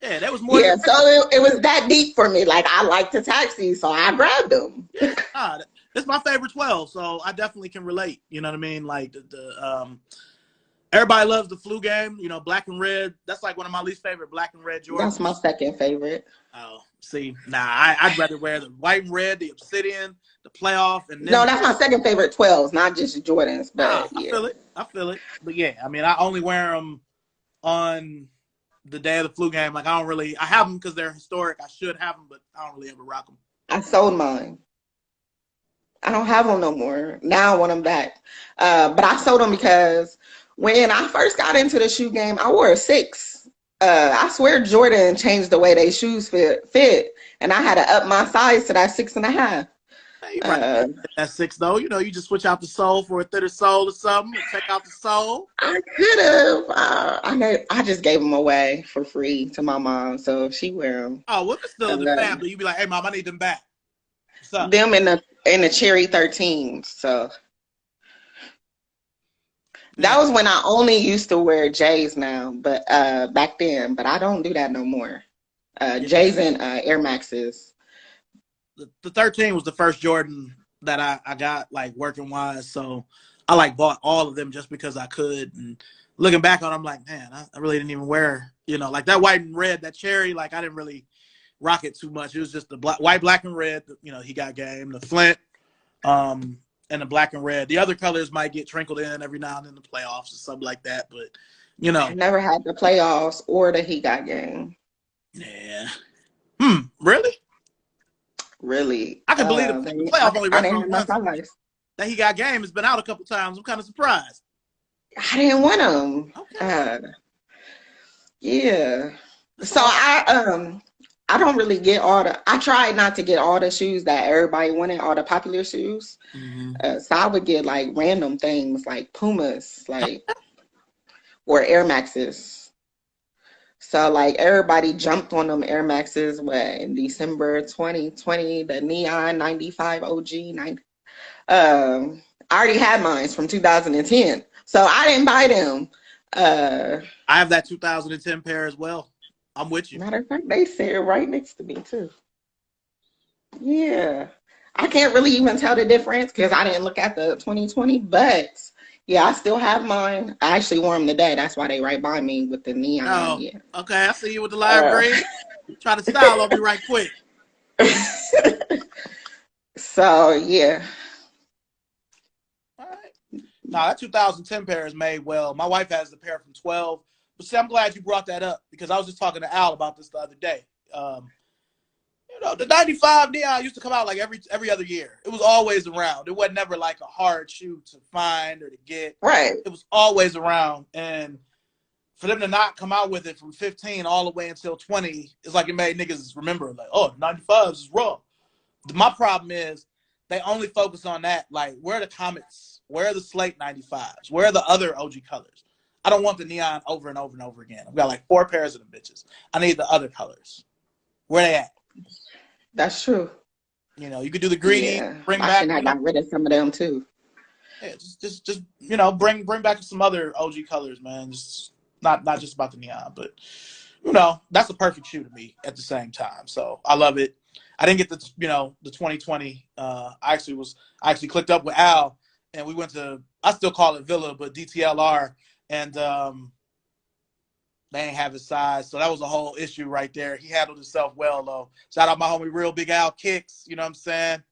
Yeah, that was more. Yeah, so it was that deep for me. Like I like the taxi, so I grabbed them. Yeah, it's my favorite 12, so I definitely can relate. You know what I mean? Like everybody loves the flu game. Black and red. That's like one of my least favorite black and red Jordans. That's my second favorite. Oh, see, I'd rather wear the white and red, the Obsidian, the playoff, and then no, that's my second favorite 12s, not just Jordans. But yeah. I feel it. But yeah, I mean, I only wear them on the day of the flu game. Like I have them because they're historic. I should have them, but I don't really ever rock them. I sold mine. I don't have them no more. Now I want them back. But I sold them because when I first got into the shoe game, I wore a 6. I swear Jordan changed the way they shoes fit, and I had to up my size to that 6.5. Hey, right. That 6 though, you just switch out the sole for a thinner sole or something, and check out the sole. I could have. I just gave them away for free to my mom, so she wear them. Oh, well, it's still in the family. You be like, hey, mom, I need them back. What's up? Them in the cherry 13s. So that was when I only used to wear J's now, but back then. But I don't do that no more. J's and Air Maxes. The 13 was the first Jordan that I got like working wise, so I like bought all of them just because I could. And looking back on, I'm like, man, I really didn't even wear, like that white and red, that cherry. Like I didn't really rock it too much. It was just the white, black, and red. He got game, the Flint, and the black and red. The other colors might get trickled in every now and then the playoffs or something like that, but I never had the playoffs or the he got game. Yeah. Really? Really? I can believe the playoff only reference that he got game has been out a couple times. I'm kind of surprised. I didn't want him. Okay. Yeah. So I don't really get I tried not to get all the shoes that everybody wanted, all the popular shoes. Mm-hmm. So I would get like random things like Pumas, or Air Maxes. So like everybody jumped on them Air Maxes in December 2020, the Neon 95 OG 90. I already had mine from 2010, so I didn't buy them. I have that 2010 pair as well. I'm with you. Matter of fact, they sit right next to me too. Yeah, I can't really even tell the difference because I didn't look at the 2020, but yeah, I still have mine. I actually wore them today. That's why they right by me with the neon. Oh, yeah. Okay. I see you with the live green. Try to style on me right quick. So yeah. All right. Now that 2010 pair is made well. My wife has the pair from 12. But see, I'm glad you brought that up because I was just talking to Al about this the other day. The 95 Neon used to come out like every other year. It was always around. It wasn't never like a hard shoe to find or to get. Right. It was always around. And for them to not come out with it from 15 all the way until 20, it's like it made niggas remember, like, oh, 95s is raw. My problem is they only focus on that. Like, where are the Comets? Where are the Slate 95s? Where are the other OG colors? I don't want the neon over and over and over again. I've got like 4 pairs of them bitches. I need the other colors. Where they at? That's true. You could do the greedy, bring I back. I got rid of some of them too. Yeah, just bring back some other OG colors, man. Just not just about the neon, but that's a perfect shoe to me at the same time. So I love it. I didn't get the 2020. I actually clicked up with Al and we went to, I still call it Villa, but DTLR, and they ain't have his size. So that was a whole issue right there. He handled himself well though. Shout out my homie Real Big Al Kicks, you know what I'm saying?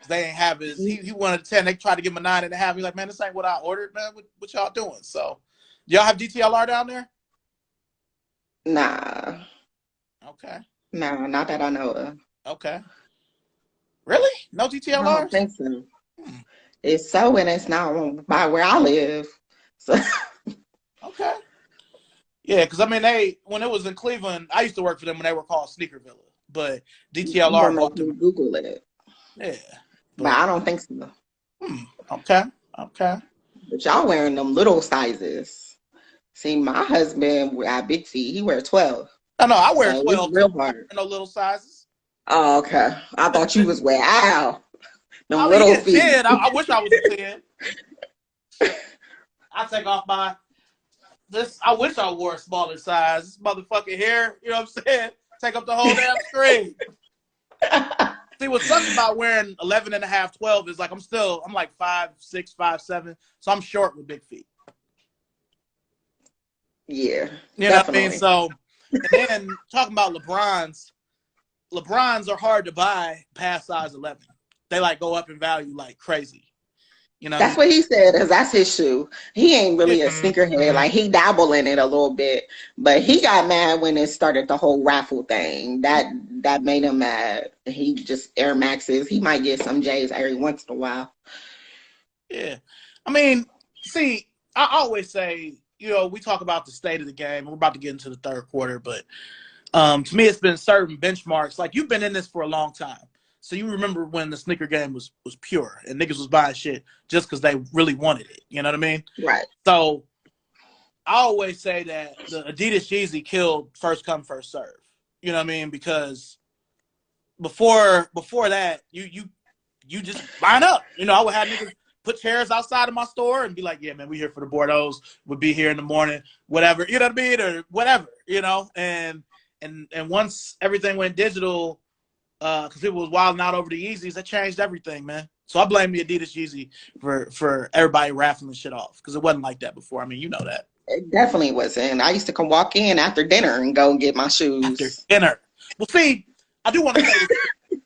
They ain't have his, he wanted a 10. They tried to give him a 9.5. He's like, man, this ain't what I ordered, man. What y'all doing? So y'all have DTLR down there? Nah. Okay. No, not that I know of. Okay. Really? No DTLR? I don't think so. It's so, and it's not by where I live. So. Okay. Yeah, because I mean, when it was in Cleveland, I used to work for them when they were called Sneaker Villa, but DTLR bought them. Google it. Yeah. But I don't think so. Okay. But y'all wearing them little sizes. See, my husband got big feet. He wear 12. No, I wear 12. Real hard. No little sizes. Oh, okay. I thought you was wearing them little feet. 10. I wish I was a 10. I take off this. I wish I wore a smaller size. This motherfucking hair, you know what I'm saying? Take up the whole damn screen. See, what's sucks about wearing 11.5, 12 is like I'm like 5'6", 5'7", so I'm short with big feet. Yeah, you know what I mean. So, and then talking about LeBrons are hard to buy past size 11. They like go up in value like crazy. That's what he said, because that's his shoe. He ain't really a sneakerhead. Like, he dabble in it a little bit, but he got mad when it started the whole raffle thing. That made him mad. He just Air Maxes. He might get some J's every once in a while. Yeah. I mean, see, I always say, we talk about the state of the game. We're about to get into the third quarter, but to me, it's been certain benchmarks. Like, you've been in this for a long time. So you remember when the sneaker game was pure and niggas was buying shit just because they really wanted it. You know what I mean? Right. So I always say that the Adidas Yeezy killed first come, first serve. You know what I mean? Because before that, you just line up. I would have niggas put chairs outside of my store and be like, yeah, man, we here for the Bordeaux. We'll be here in the morning, whatever. You know what I mean? Or whatever, And once everything went digital, because people was wilding out over the Yeezys, that changed everything, man. So I blame the Adidas Yeezy for everybody raffling shit off, because it wasn't like that before. I mean, you know that. It definitely wasn't. I used to come walk in after dinner and go get my shoes. After dinner. Well, see, I do want to say this.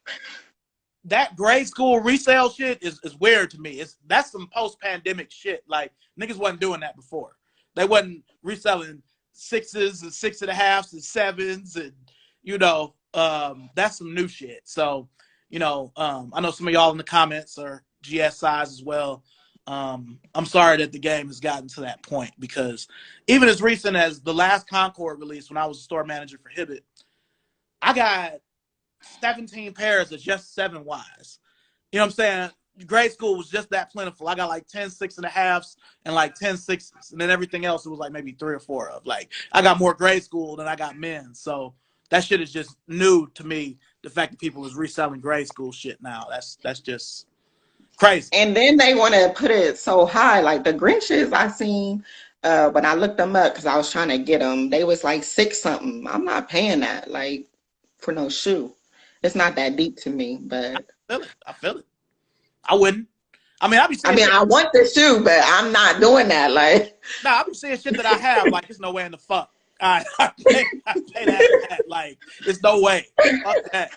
That grade school resale shit is weird to me. That's some post-pandemic shit. Like, niggas wasn't doing that before. They wasn't reselling 6s and 6.5s and 7s and, that's some new shit. So, I know some of y'all in the comments are GS size as well. I'm sorry that the game has gotten to that point, because even as recent as the last Concord release, when I was a store manager for Hibbett, I got 17 pairs of just 7Ys. You know what I'm saying? Grade school was just that plentiful. I got like 10 6.5s and like 10 6s. And then everything else, it was like maybe 3 or 4 of. Like, I got more grade school than I got men. So that shit is just new to me. The fact that people is reselling grade school shit now. That's just crazy. And then they want to put it so high. Like, the Grinches I seen, when I looked them up because I was trying to get them, they was like 6 something. I'm not paying that, like, for no shoe. It's not that deep to me, but I feel it. I wouldn't. I mean, I want the shoe, but I'm not doing that. Like, I be saying shit that I have. Like, there's no way in the fuck I pay that. Like, there's no way. Fuck that.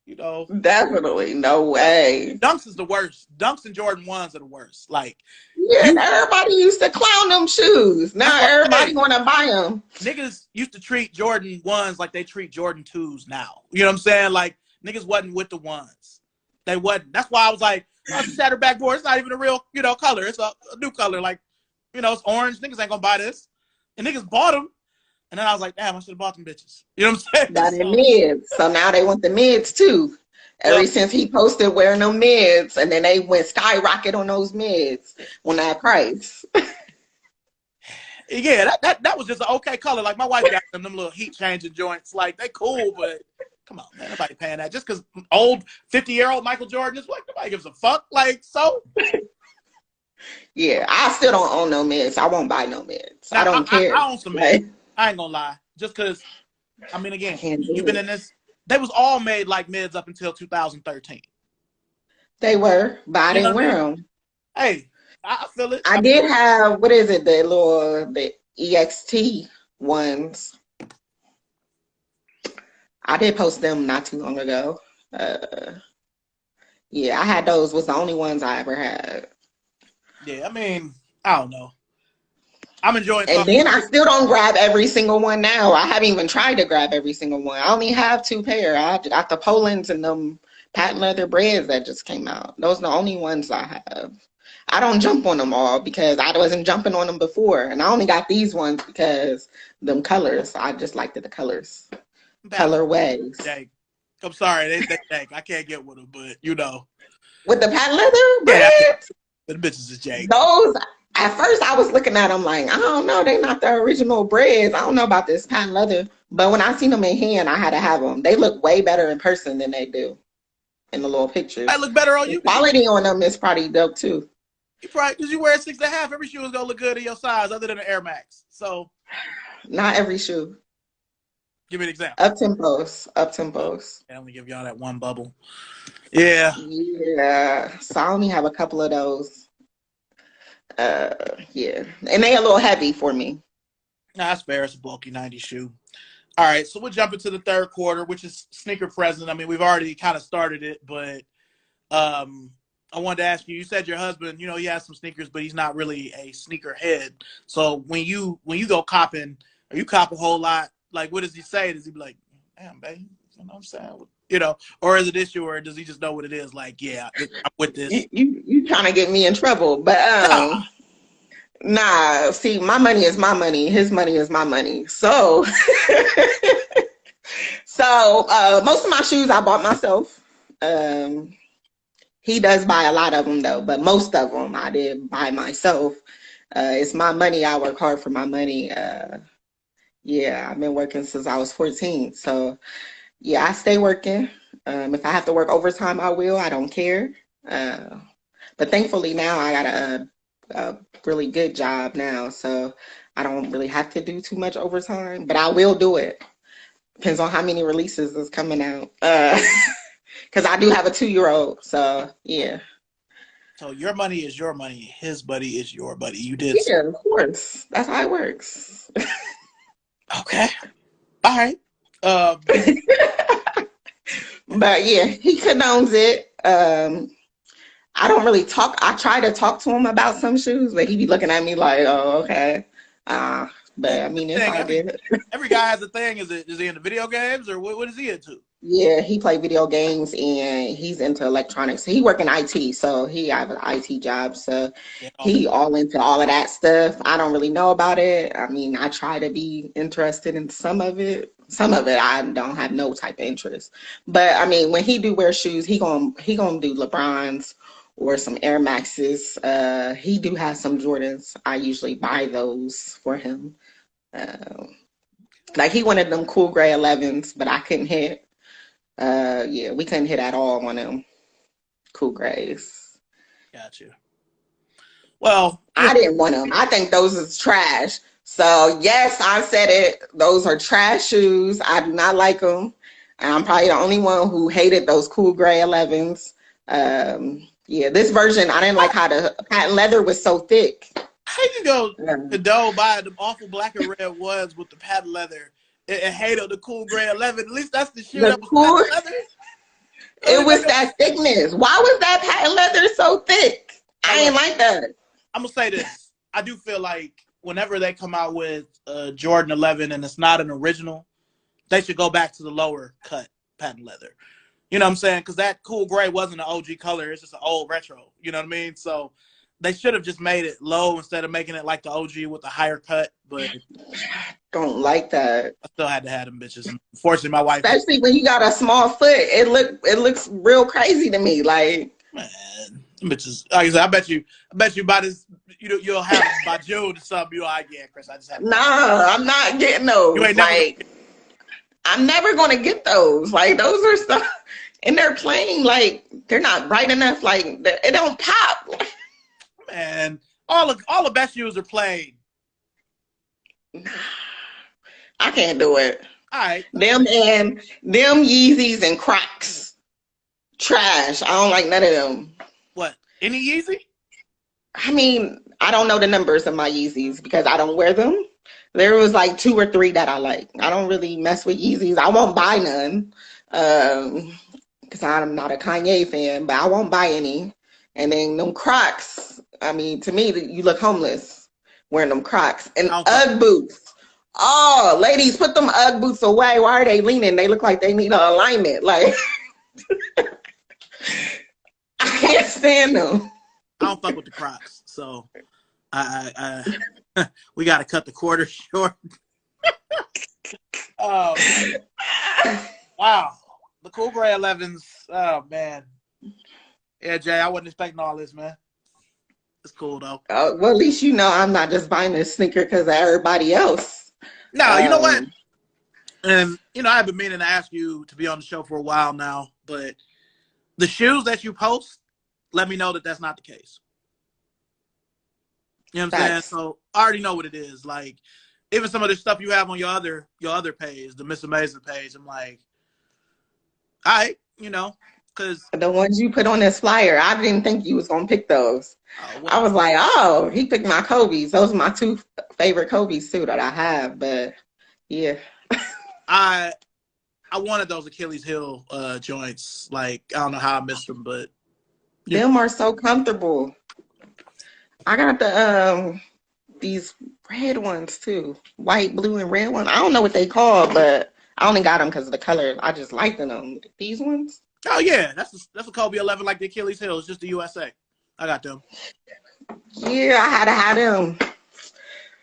You know, Definitely. No way. Dunks is the worst. Dunks and Jordan 1s are the worst. Like, Yeah, you, everybody used to clown them shoes. that's Now what I'm everybody saying. want to buy them. Niggas used to treat Jordan 1s like they treat Jordan 2s now. You know what I'm saying? Like, niggas wasn't with the ones. They wasn't. That's why I was like, oh, it's a shattered backboard. It's not even a real, color. It's a new color. Like, it's orange. Niggas ain't gonna buy this. And niggas bought them. And then I was like, damn, I should have bought them bitches. You know what I'm saying? Got in mids. So now they want the mids too. Bro, Ever since he posted wearing them mids, and then they went skyrocket on those mids on that price. yeah, that was just an okay color. Like, my wife got them little heat changing joints. Like, they cool, but come on, man, nobody paying that. Just because old 50-year-old Michael Jordan is like, nobody gives a fuck. Like, so. Yeah, I still don't own no mids. I won't buy no mids. Now, I don't care. I own some mids. I ain't gonna lie. Just because, I mean, again, you've been in this. They was all made like mids up until 2013. They were, but I didn't wear them. Hey, I feel it. I did have, what is it, the EXT ones. I did post them not too long ago. Yeah, I had those. Was the only ones I ever had. Yeah, I mean, I don't know. I'm enjoying. And then I still don't grab every single one now. I haven't even tried to grab every single one. I only have 2 pair. I got the Polands and them patent leather breads that just came out. Those are the only ones I have. I don't jump on them all because I wasn't jumping on them before. And I only got these ones because them colors. I just liked the colors. Colorways. Jake. I'm sorry. They Jake. I can't get with them, but With the patent leather breads? Yeah, the bitches is Jake. Those, at first I was looking at them like, I don't know, they're not the original breads. I don't know about this patent leather. But when I seen them in hand, I had to have them. They look way better in person than they do in the little pictures. They look better on you. The quality on them is probably dope too. You probably, because you wear a 6.5, every shoe is gonna look good in your size, other than an Air Max. So, not every shoe. Give me an example. Up tempos. I only give y'all that one bubble. Yeah. Yeah. So I only have a couple of those. Yeah, and they a little heavy for me. Nah, that's fair. It's a bulky 90 shoe. All right, so we'll jump into the third quarter, which is sneaker present. I mean, we've already kind of started it, but I wanted to ask you. You said your husband, he has some sneakers, but he's not really a sneaker head. So when you go copping, or you cop a whole lot, like, what does he say? Does he be like, "Damn, babe," you know what I'm saying? Or is it issue, or does he just know what it is? Like, yeah, I'm with this. You trying to get me in trouble, but nah. See, my money is my money. His money is my money. So, most of my shoes I bought myself. He does buy a lot of them though, but most of them I did buy myself. It's my money. I work hard for my money. Yeah, I've been working since I was 14. So, yeah, I stay working. If I have to work overtime, I will. I don't care. But thankfully now I got a really good job now, so I don't really have to do too much overtime. But I will do it. Depends on how many releases is coming out. Because I do have a 2-year-old. So, yeah. So your money is your money. His money is your money. You did. Yeah, of course. That's how it works. Okay. All right. But yeah, he condones it. I don't really talk. I try to talk to him about some shoes, but he be looking at me like, "Oh, okay." But I mean, it's all good. Every guy has a thing. Is he into video games, or what is he into? Yeah, he play video games and he's into electronics. He work in IT, so he have an IT job. So he all into all of that stuff. I don't really know about it. I mean, I try to be interested in some of it. Some of it I don't have no type of interest. But I mean, when he do wear shoes, he gonna do LeBrons or some Air Maxes. He do have some Jordans. I usually buy those for him. Like he wanted them cool gray 11s, but I couldn't hit. Yeah, we couldn't hit at all on them cool grays. Gotcha. Well, I didn't want them. I think those is trash. So yes, I said it. Those are trash shoes. I do not like them. And I'm probably the only one who hated those cool gray 11s. Yeah, this version, I didn't like how the patent leather was so thick. How you go to buy the awful black and red ones with the patent leather and hate on the cool gray 11? At least that's the shoe that was cool, patent leather. It was that thickness. Why was that patent leather so thick? I ain't like that. I'm gonna say this. I do feel like whenever they come out with Jordan 11 and it's not an original, they should go back to the lower cut patent leather. You know what I'm saying? Because that cool gray wasn't an OG color. It's just an old retro. You know what I mean? So they should have just made it low instead of making it like the OG with the higher cut. But don't like that. I still had to have them bitches. Unfortunately, my wife. Especially when you got a small foot, it looks real crazy to me. Like, man, bitches. Like I said, I bet you by this, you'll have it by June or something. You're like, yeah, Chris, I just have. Nah, I'm not getting those. You ain't like, I'm never gonna get those. Like, those are stuff, and they're plain. Like, they're not bright enough. Like, it don't pop. Man, all the best shoes are plain. I can't do it. All right. Them Yeezys and Crocs. Trash. I don't like none of them. What? Any Yeezy? I mean, I don't know the numbers of my Yeezys because I don't wear them. There was like 2 or 3 that I like. I don't really mess with Yeezys. I won't buy none because I'm not a Kanye fan, but I won't buy any. And then them Crocs, I mean, to me, you look homeless wearing them Crocs. And Ugg boots. Oh, ladies, put them Ugg boots away. Why are they leaning? They look like they need an alignment. Like, I can't stand them. I don't fuck with the Crocs, so I we got to cut the quarter short. Oh, wow. The cool gray 11s. Oh, man. Yeah, Jay, I wasn't expecting all this, man. It's cool, though. Well, at least you know I'm not just buying this sneaker because of everybody else. No, you know what? And, I've been meaning to ask you to be on the show for a while now, but the shoes that you post, let me know that that's not the case. You know what I'm saying? So I already know what it is. Like, even some of the stuff you have on your other page, the Miss Amazing page, I'm like, all right, because the ones you put on this flyer, I didn't think you was gonna pick those. I was like, oh, he picked my Kobe's. Those are my 2 favorite Kobe's too that I have. But yeah, I wanted those Achilles heel joints. Like, I don't know how I missed them, but them are so comfortable. I got the these red ones too, white, blue, and red ones. I don't know what they call, but I only got them because of the color. I just like them. These ones. Oh yeah, that's a Kobe 11 like the Achilles heel. It's just the USA. I got them. Yeah, I had to have them.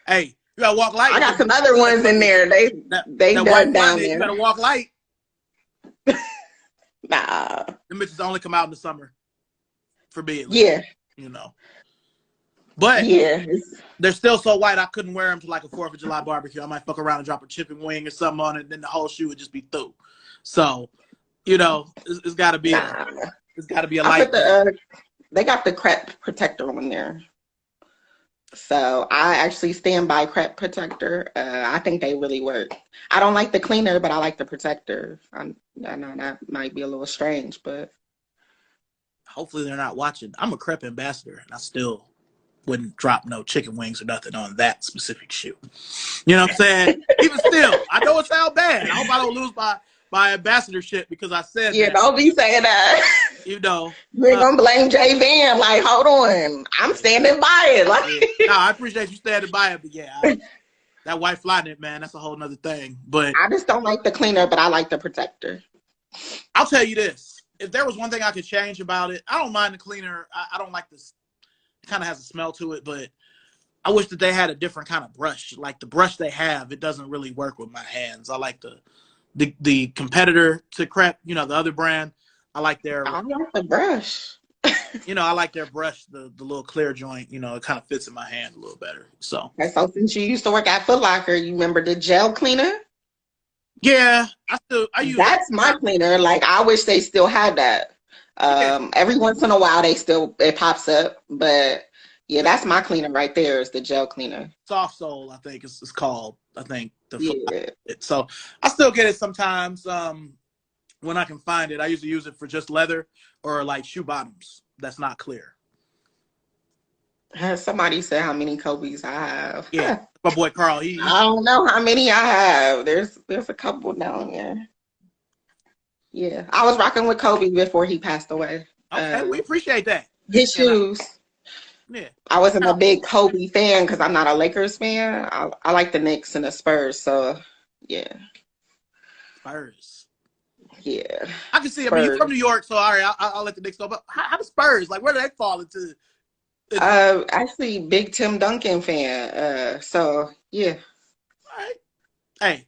Hey, you gotta walk light. I got some other ones in there. They done down there. You gotta walk light. Nah. The bitches only come out in the summer. Forbid. Yeah. But yeah, they're still so white I couldn't wear them to like a 4th of July barbecue. I might fuck around and drop a chicken wing or something on it, and then the whole shoe would just be through. So, it's got to be a light. They got the crepe protector on there. So I actually stand by crepe protector. I think they really work. I don't like the cleaner, but I like the protector. I know that might be a little strange, but hopefully they're not watching. I'm a crepe ambassador, and I still wouldn't drop no chicken wings or nothing on that specific shoe. You know what I'm saying? Even still, I know it sounds bad. I hope I don't lose my ambassadorship because I said that. Don't be saying that. You ain't gonna blame J Van. Like, hold on, I'm standing by it. Like, yeah. No, I appreciate you standing by it, but yeah, that white Flyknit, man, that's a whole nother thing. But I just don't like the cleaner, but I like the protector. I'll tell you this: if there was one thing I could change about it, I don't mind the cleaner. I don't like this. It kind of has a smell to it, but I wish that they had a different kind of brush. Like the brush they have, it doesn't really work with my hands. I like the competitor to crepe, the other brand. I like their. I like the brush. I like their brush, the little clear joint. It kind of fits in my hand a little better. So since you used to work at Foot Locker, you remember the gel cleaner? Yeah, I use. That's my cleaner. Like, I wish they still had that. Every once in a while it pops up, but yeah, that's my cleaner right there. Is the gel cleaner. Soft Sole, I think it's called. I think so I still get it sometimes when I can find it. I usually use it for just leather or like shoe bottoms that's not clear. Somebody said how many Kobe's I have. Yeah, my boy Carl. I don't know how many I have. There's a couple down there. Yeah, I was rocking with Kobe before he passed away. Okay, we appreciate that. His And shoes. yeah. I wasn't a Now, big Kobe fan because I'm not a Lakers fan. I like the Knicks and the Spurs. So, yeah, Spurs. yeah, I can see. I mean, you from New Spurs. York, so all right, I'll let the Knicks go. But how the Spurs? Like, where do they fall into? Actually, big Tim Duncan fan. So yeah. All right. Hey,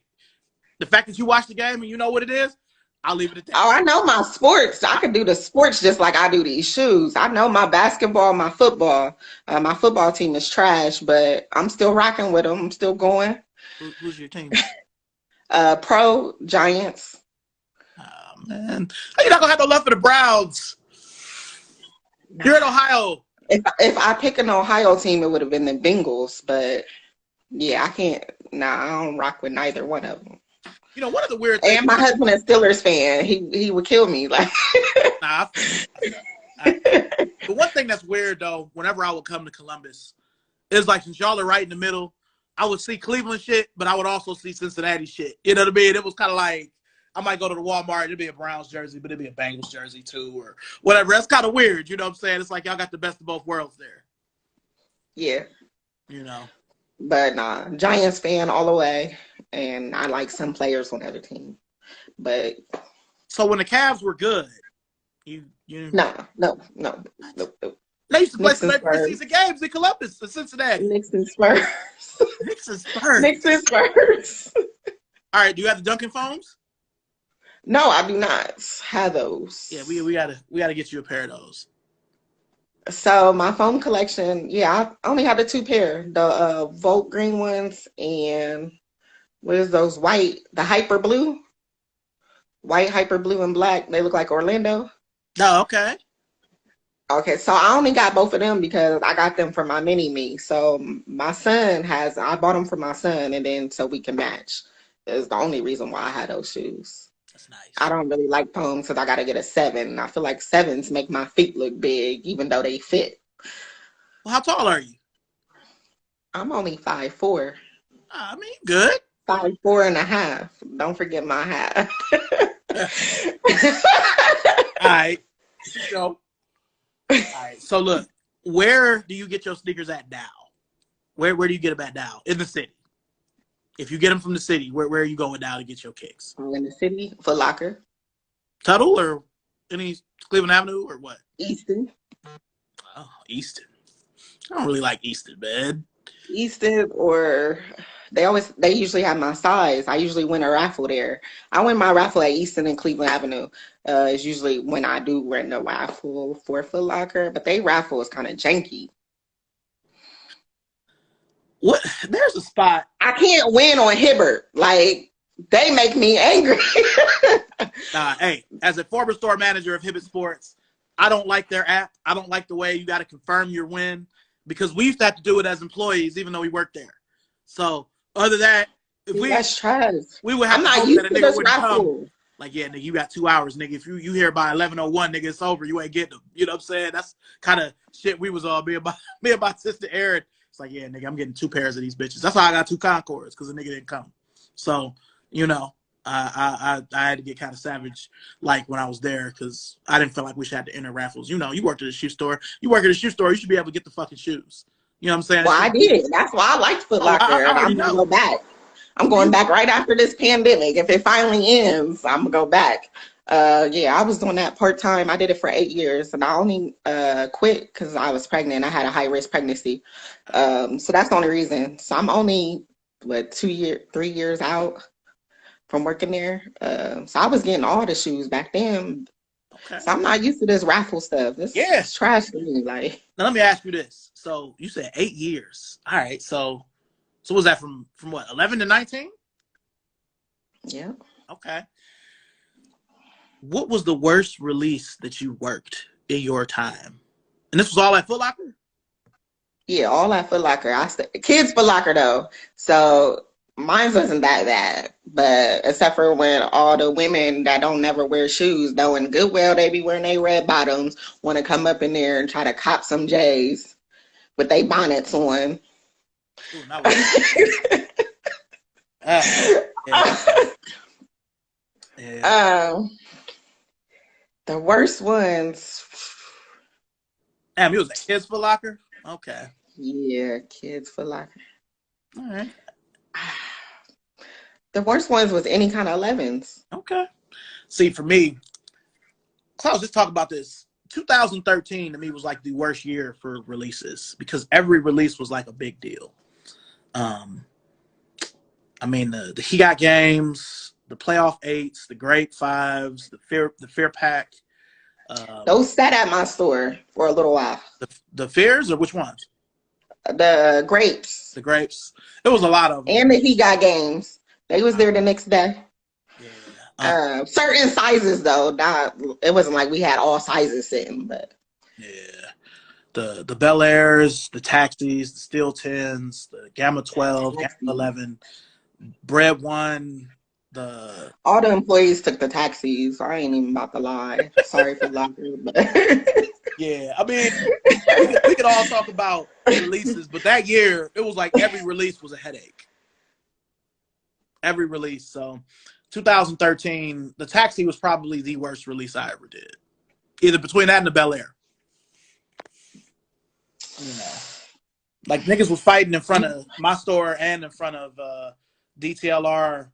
the fact that you watch the game and you know what it is, I'll leave it at that. Oh, I know my sports. I I, could do the sports just like I do these shoes. I know my basketball, my football. My football team is trash, but I'm still rocking with them. I'm still going. who's your team? Pro Giants. Oh man, you're not gonna have no love for the Browns. You're in Ohio. If I pick an Ohio team, it would have been the Bengals. But yeah, I can't. Nah, I don't rock with neither one of them. You know, one of the weird things. And my husband is Steelers fan. He would kill me. Like, Nah, the one thing that's weird though, whenever I would come to Columbus, is like since y'all are right in the middle, I would see Cleveland shit, but I would also see Cincinnati shit. You know what I mean? It was kind of like I might go to the Walmart, it'd be a Browns jersey, but it'd be a Bengals jersey too, or whatever. That's kind of weird. You know what I'm saying? It's like y'all got the best of both worlds there. yeah. You know. But nah, Giants fan all the way. And I like some players on the other team. But so when the Cavs were good, you no. they used to play Knicks some and Spurs. preseason games in Columbus and Cincinnati. Knicks and Spurs. Knicks and Spurs. Knicks and Spurs. All right, do you have the Duncan phones? No, I do not have those. Yeah, we gotta get you a pair of those. So my foam collection, yeah, I only have the two pair, the Volt green ones and what is those the hyper blue, white hyper blue and black. They look like Orlando. Oh, okay. Okay, so I only got both of them because I got them for my mini me. So I bought them for my son, and then so we can match. Is the only reason why I had those shoes. That's nice. I don't really like foams because I got to get a 7. I feel like 7s make my feet look big, even though they fit. Well, how tall are you? I'm only 5'4". I mean, good. 5'4.5". Don't forget my hat. All right. So, all right. So look, where do you get your sneakers at now? Where do you get them at now? In the city. If you get them from the city, where are you going now to get your kicks? In the city, Foot Locker. Tuttle or any Cleveland Avenue or what? Easton. Oh, Easton. I don't really like Easton, man. Easton, or they usually have my size. I usually win a raffle there. I win my raffle at Easton and Cleveland Avenue. It's usually when I do win a raffle for Foot Locker, but they raffle is kind of janky. What? There's a spot. I can't win on Hibbert. Like, they make me angry. Hey, as a former store manager of Hibbett Sports, I don't like their app. I don't like the way you got to confirm your win because we used to have to do it as employees, even though we worked there. So, other than that, that's trash. We would have I'm to not hope used that a to nigga this wouldn't raffle. come. Like, yeah, nigga, you got 2 hours, nigga. If you here by 11:01, nigga, it's over. You ain't getting them. You know what I'm saying? That's kind of shit we was all me and my sister Erin. It's like, yeah, nigga, I'm getting 2 pairs of these bitches. That's why I got 2 Concords, because the nigga didn't come. So, you know, I had to get kind of savage, like, when I was there, because I didn't feel like we should have to enter raffles. You know, you worked at a shoe store. You work at a shoe store, you should be able to get the fucking shoes. You know what I'm saying? Well, I did. That's why I liked Foot Locker. I and I'm going to go back. I'm going back right after this pandemic. If it finally ends, I'm going to go back. Yeah, I was doing that part-time. I did it for 8 years, and I only quit because I was pregnant. I had a high-risk pregnancy. So that's the only reason. So I'm only, 3 years out from working there. So I was getting all the shoes back then. Okay. So I'm not used to this raffle stuff. This is trash to me. Like, now let me ask you this. So you said 8 years. All right. So was that from what, 11 to 19? Yeah. Okay. What was the worst release that you worked in your time? And this was all at Foot Locker? Yeah, all at Foot Locker. Kids Foot Locker though. So mine wasn't that bad, but except for when all the women that don't never wear shoes, knowing good well they be wearing their red bottoms, want to come up in there and try to cop some J's with their bonnets on. Ooh, yeah. The worst ones. Damn, you was at Kids Foot Locker? Okay. Yeah, Kids Foot Locker. All right. The worst ones was any kind of 11s. Okay. See, for me, I was just talking about this. 2013 to me was like the worst year for releases because every release was like a big deal. Um, I mean the He Got Games, the Playoff Eights, the Grape Fives, the Fear Pack, Those sat at my store for a little while. the Fears or which ones? The grapes The Grapes. It was a lot of them. and the He Got Games. They was there the next day. Yeah. Certain sizes though. Not it wasn't like we had all sizes sitting, but Yeah. The Bel Airs, the Taxis, the Steel 10s, the Gamma 12, Gamma 11, Bread 1, the all the employees took the taxis. I ain't even about to lie. Sorry for laughing, but yeah. I mean, we could all talk about releases, but that year it was like every release was a headache. Every release. So 2013, the Taxi was probably the worst release I ever did. Either between that and the Bel Air. You know, like niggas was fighting in front of my store and in front of DTLR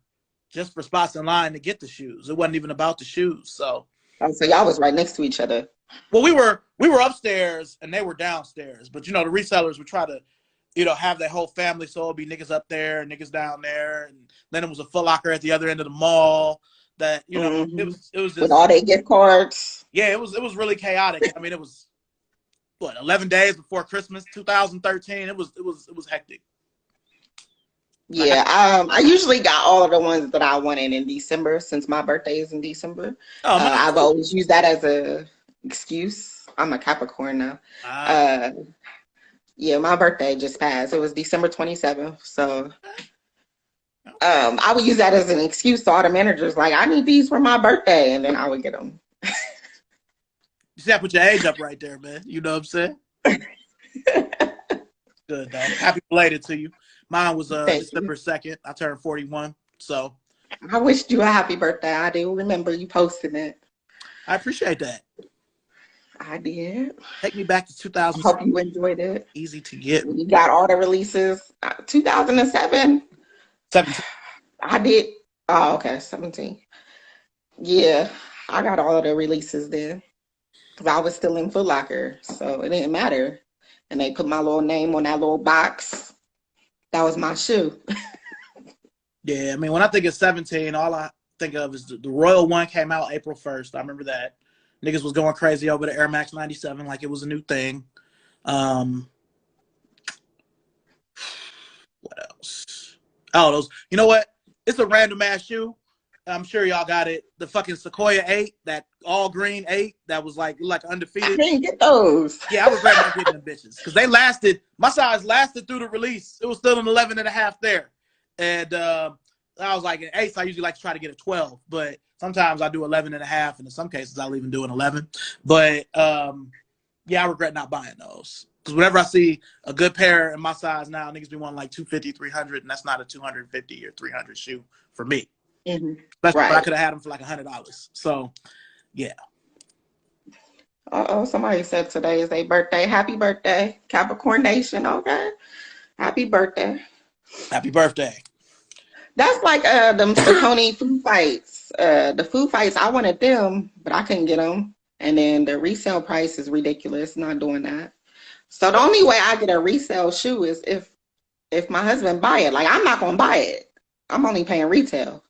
just for spots in line to get the shoes. It wasn't even about the shoes. So y'all was right next to each other. Well, we were upstairs and they were downstairs, but the resellers would try to, have their whole family. So it'd be niggas up there, niggas down there, and then it was a Foot Locker at the other end of the mall. That it was just with all their gift cards. Yeah, it was really chaotic. I mean, it was 11 days before Christmas, 2013. It was hectic. Yeah, I usually got all of the ones that I wanted in December since my birthday is in December. I've always used that as a excuse. I'm a Capricorn now. Yeah, my birthday just passed. It was December 27th. So I would use that as an excuse to all the managers, like, I need these for my birthday, and then I would get them. You see, I put your age up right there, man. You know what I'm saying? Good, dog. Happy belated to you. Mine was December 2nd. I turned 41. So I wished you a happy birthday. I do remember you posting it. I appreciate that. I did. Take me back to 2000. I hope you enjoyed it. Easy to get. You got all the releases. 2007. 17. I did. Oh, okay. 17. Yeah, I got all of the releases then. Because I was still in Foot Locker. So it didn't matter. And they put my little name on that little box. That was my shoe. Yeah, I mean, when I think of 17, all I think of is the Royal One came out April 1st. I remember that. Niggas was going crazy over the Air Max 97 like it was a new thing. What else? Oh, those. You know what? It's a random ass shoe. I'm sure y'all got it. The fucking Sequoia 8, that all green 8, that was like undefeated. I didn't get those. Yeah, I was ready to get them bitches because they lasted. My size lasted through the release. It was still an 11 and a half there, and I was like in 8s. I usually like to try to get a 12, but sometimes I do 11 and a half, and in some cases I'll even do an 11. But yeah, I regret not buying those because whenever I see a good pair in my size now, niggas be wanting like 250, 300, and that's not a 250 or 300 shoe for me. Mm-hmm. Right. Right. I could have had them for like $100. So, yeah. Somebody said today is their birthday. Happy birthday, Capricorn Nation. Okay, happy birthday. Happy birthday. That's like them Saucony food fights. The food fights, I wanted them, but I couldn't get them. And then the resale price is ridiculous. Not doing that. So the only way I get a resale shoe is if my husband buy it. Like, I'm not gonna buy it. I'm only paying retail.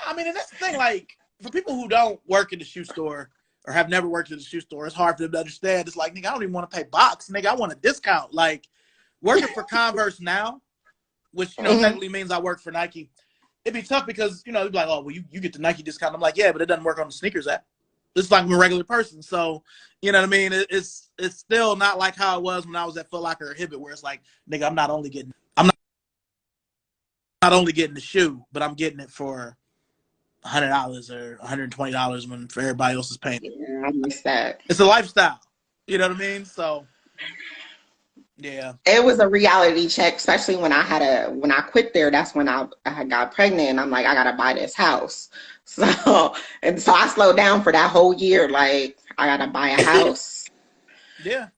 I mean, and that's the thing. Like, for people who don't work in the shoe store or have never worked in the shoe store, it's hard for them to understand. It's like, nigga, I don't even want to pay box. Nigga, I want a discount. Like, working for Converse now, which, technically means I work for Nike, it'd be tough because, they'd be like, oh, well, you get the Nike discount. I'm like, yeah, but it doesn't work on the sneakers app. It's like I'm a regular person. So, you know what I mean? It's still not like how it was when I was at Foot Locker or Hibbett, where it's like, nigga, I'm not only getting the shoe, but I'm getting it for $100 or $120 when for everybody else is paying. Yeah, I miss that. It's a lifestyle. You know what I mean? So Yeah. It was a reality check, especially when I quit there. That's when I got pregnant, and I'm like, I gotta buy this house. So so I slowed down for that whole year. Like, I gotta buy a house. Yeah.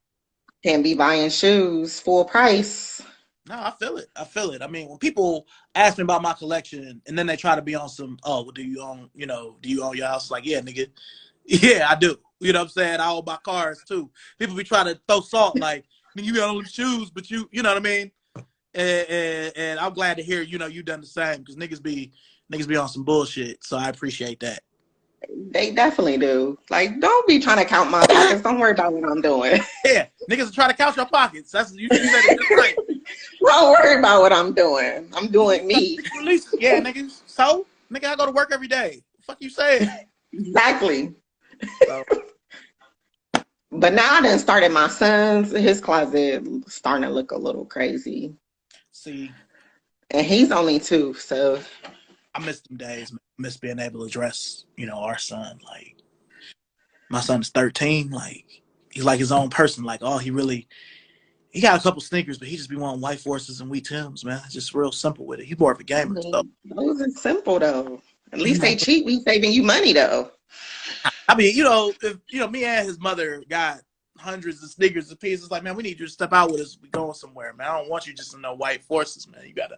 Can't be buying shoes full price. No, I feel it. I feel it. I mean, when people ask me about my collection and then they try to be on some, oh, well, do you own your house? It's like, yeah, nigga. Yeah, I do. You know what I'm saying? I own my cars too. People be trying to throw salt like, you got all them shoes, but you know what I mean? And I'm glad to hear, you done the same because niggas be on some bullshit. So I appreciate that. They definitely do. Like, don't be trying to count my pockets. Don't worry about what I'm doing. Yeah, niggas are trying to count your pockets. You said it just right. Don't worry about what I'm doing. I'm doing me. Yeah, niggas. So, nigga, I go to work every day. Fuck you saying? Exactly. So, But now I done started my son's, his closet starting to look a little crazy. see, And he's only 2, so I miss them days. Man. I miss being able to dress, our son. Like, my son is 13. Like, he's like his own person. Like, oh, he got a couple sneakers, but he just be wanting white forces and wheat Tims, man. It's just real simple with it. He's more of a I gamer. So, mean, those are simple though. At he's least not. they cheap. We saving you money though. I mean, if me and his mother got hundreds of sneakers a piece, it's like, man, we need you to step out with us. We going somewhere, man. I don't want you just in no white forces, man. You gotta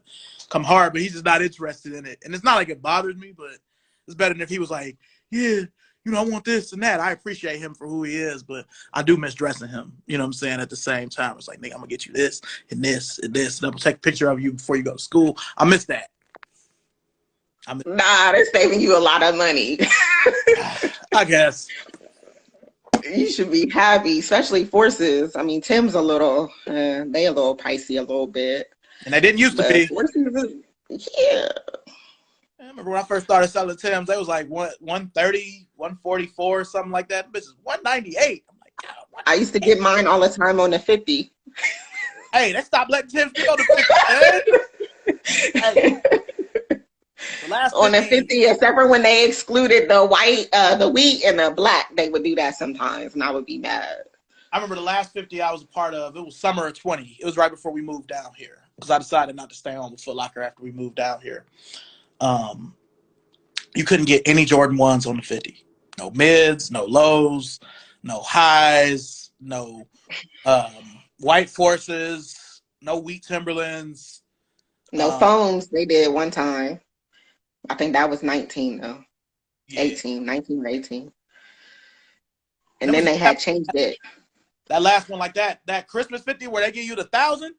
come hard. But he's just not interested in it, and it's not like it bothers me, but it's better than if he was like, yeah, I want this and that. I appreciate him for who he is, but I do miss dressing him. You know what I'm saying? At the same time, it's like, nigga, I'm gonna get you this and this and this, and I'm gonna take a picture of you before you go to school. I miss that. Nah, they're saving you a lot of money. I guess. You should be happy, especially forces. I mean, Tim's they a little pricey a little bit. And they didn't used to But be. forces, yeah. I remember when I first started selling Timbs, they was like 130, 144, something like that. Bitch is 198. I'm like, God, I used to get mine all the time on the 50. hey, they stopped letting Timbs go to 50, man. Hey, the last 50, on the 50, except for when they excluded the white, the wheat and the black, they would do that sometimes, and I would be mad. I remember the last 50 I was a part of, it was summer of 20. It was right before we moved down here because I decided not to stay on with Foot Locker after we moved down here. You couldn't get any Jordan 1s on the 50. No mids, no lows, no highs, no white forces, no wheat Timberlands. No phones, they did one time. I think that was 19 though. Yeah. 18, 19 or 18. And then they had changed it. That last one like that Christmas 50 where they give you the 1,000?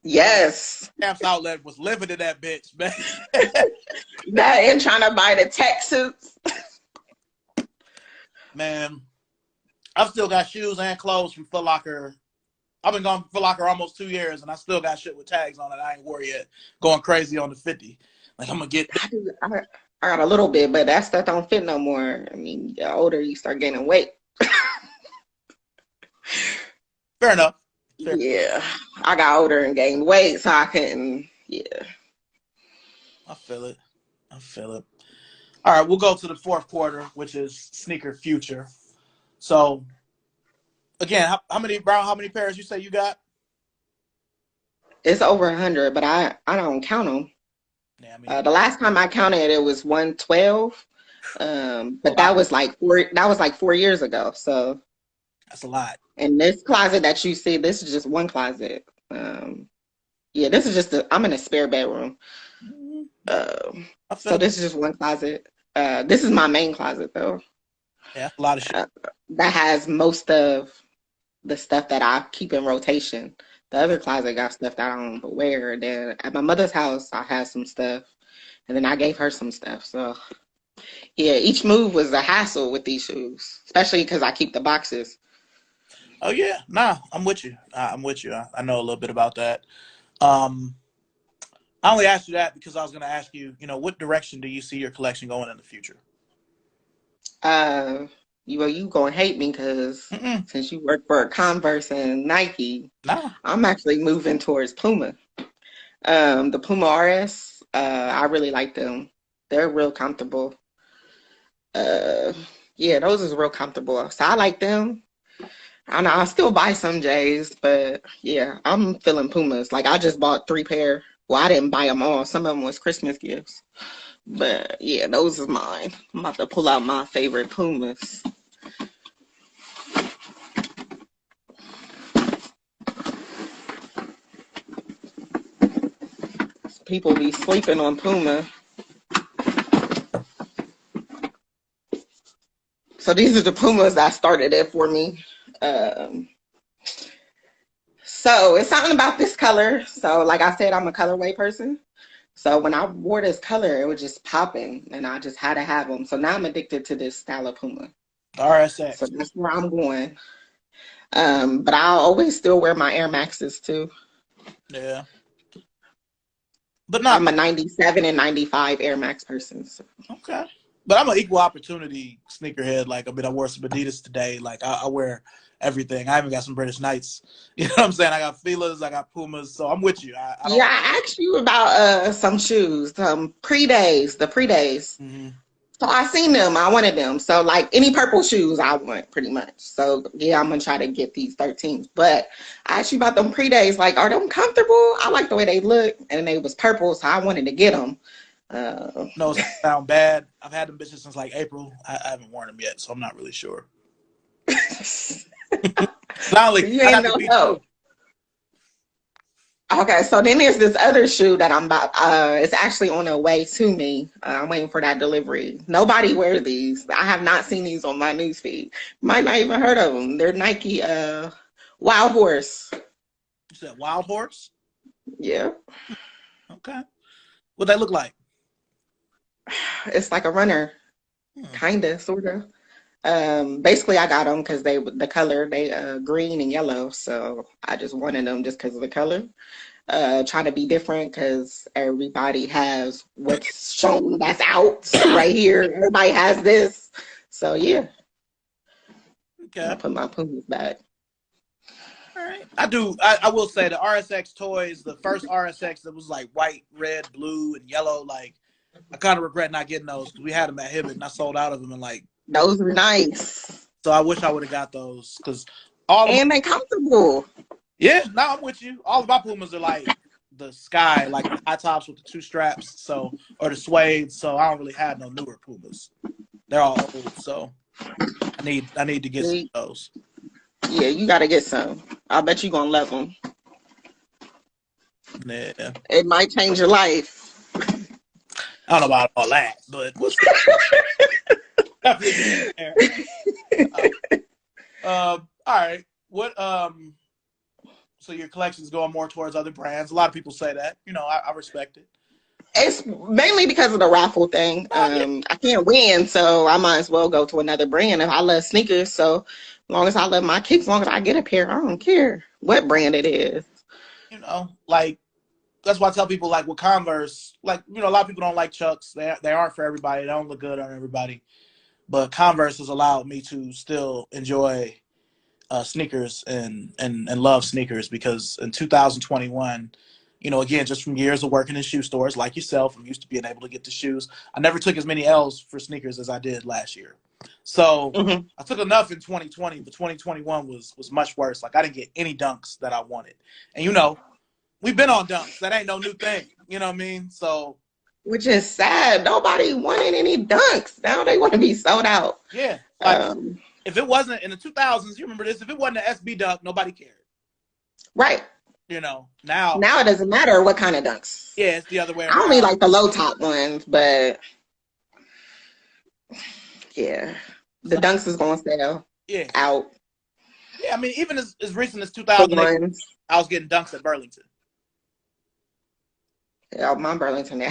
Yes. Camp's Outlet was living in that bitch, man. That and trying to buy the Texas. Man, I've still got shoes and clothes from Foot Locker. I've been gone from Foot Locker almost 2 years, and I still got shit with tags on it. I ain't worried yet. Going crazy on the 50. Like, I'm going to get... I got a little bit, but that stuff don't fit no more. I mean, the older you start gaining weight. Fair enough. Yeah. I got older and gained weight, so I couldn't, yeah. I feel it. All right, we'll go to the fourth quarter, which is sneaker future. So, again, how many pairs you say you got? It's over 100, but I don't count them. Yeah, I mean, the last time I counted, it was 112. But that was like 4 years ago. So that's a lot. And this closet that you see, this is just one closet. Yeah, this is just I'm in a spare bedroom. So this is just one closet. This is my main closet though. Yeah, a lot of shit. That has most of the stuff that I keep in rotation. The other closet got stuff that I don't wear. Then at my mother's house, I had some stuff, and then I gave her some stuff. So yeah, each move was a hassle with these shoes, especially because I keep the boxes. Oh yeah, nah, I'm with you. I'm with you. I know a little bit about that. I only asked you that because I was going to ask you, what direction do you see your collection going in the future? You gonna hate me because since you work for Converse and Nike, I'm actually moving towards Puma. The Puma RS, I really like them. They're real comfortable. Yeah, those is real comfortable. So I like them. I know I still buy some J's, but yeah, I'm feeling Pumas. Like I just bought 3 pair. Well, I didn't buy them all. Some of them was Christmas gifts. But yeah, those is mine. I'm about to pull out my favorite Pumas. People be sleeping on Puma. So these are the Pumas that started it for me. So it's something about this color. So like I said, I'm a colorway person. So when I wore this color, it was just popping, and I just had to have them. So now I'm addicted to this style of Puma. So RSX. that's where I'm going. But I'll always still wear my Air Maxes too. Yeah. But not I'm a 97 and 95 Air Max person. So. okay. But I'm an equal opportunity sneakerhead. Like, I mean, I wore some Adidas today. Like, I wear everything. I even got some British Knights. You know what I'm saying? I got Fila's, I got Pumas. So I'm with you. I don't. Yeah, I asked you about some shoes, the pre-days. Mm-hmm. So I seen them. I wanted them. So like any purple shoes I want pretty much. So yeah, I'm gonna try to get these 13s. But I asked you about them pre-days. Like, are them comfortable? I like the way they look, and they was purple, so I wanted to get them. No, it sound bad. I've had them bitches since like April. I haven't worn them yet, so I'm not really sure. Not like You I ain't got the no B2. help. Okay, so then there's this other shoe that I'm about. It's actually on the way to me. I'm waiting for that delivery. Nobody wears these. I have not seen these on my newsfeed. Might not even heard of them. They're Nike Wild Horse. You said Wild Horse? Yeah, Okay. What they look like? it's like a runner, kinda, sorta. Basically, I got them because the color they green and yellow. So I just wanted them just because of the color. Trying to be different because everybody has what's shown that's out right here. Everybody has this. So yeah, Okay. I put my Pumas back. All right. I will say the RSX toys, the first RSX that was like white, red, blue, and yellow, like I kind of regret not getting those because we had them at Hibbett and I sold out of them and like Those are nice. so I wish I would have got those because all of And they comfortable. yeah, no, I'm with you. All of my Pumas are like the sky, like the high tops with the 2 straps, so or the suede. So I don't really have no newer Pumas. They're all old, so I need to get some of those. Yeah, you gotta get some. I bet you gonna love them. Yeah, It might change your life. I don't know about all that, but we'll see. All right. What so your collection's going more towards other brands. A lot of people say that. You know, I respect it. It's mainly because of the raffle thing. Yeah. I can't win, so I might as well go to another brand. If I love sneakers, so as long as I love my kicks, as long as I get a pair, I don't care what brand it is. You know, like that's why I tell people like with Converse, like, you know, a lot of people don't like Chucks. They aren't for everybody. They don't look good on everybody. But Converse has allowed me to still enjoy sneakers and love sneakers because in 2021, you know, again, just from years of working in shoe stores like yourself, I'm used to being able to get the shoes. I never took as many L's for sneakers as I did last year. So Mm-hmm. I took enough in 2020, but 2021 was much worse. Like I didn't get any dunks that I wanted. And you know, we've been on dunks. That ain't no new thing. You know what I mean? So Which is sad. Nobody wanted any dunks. Now they want to be sold out. yeah, like if it wasn't in the 2000s, you remember this, if it wasn't an SB dunk, nobody cared. Right. You know, now Now it doesn't matter what kind of dunks. yeah, it's the other way I around. only like the low top ones, but yeah, the dunks is going to sell out. Yeah, I mean, even as recent as The 2008, ones. I was getting dunks at Burlington. Yeah, my Burlington. We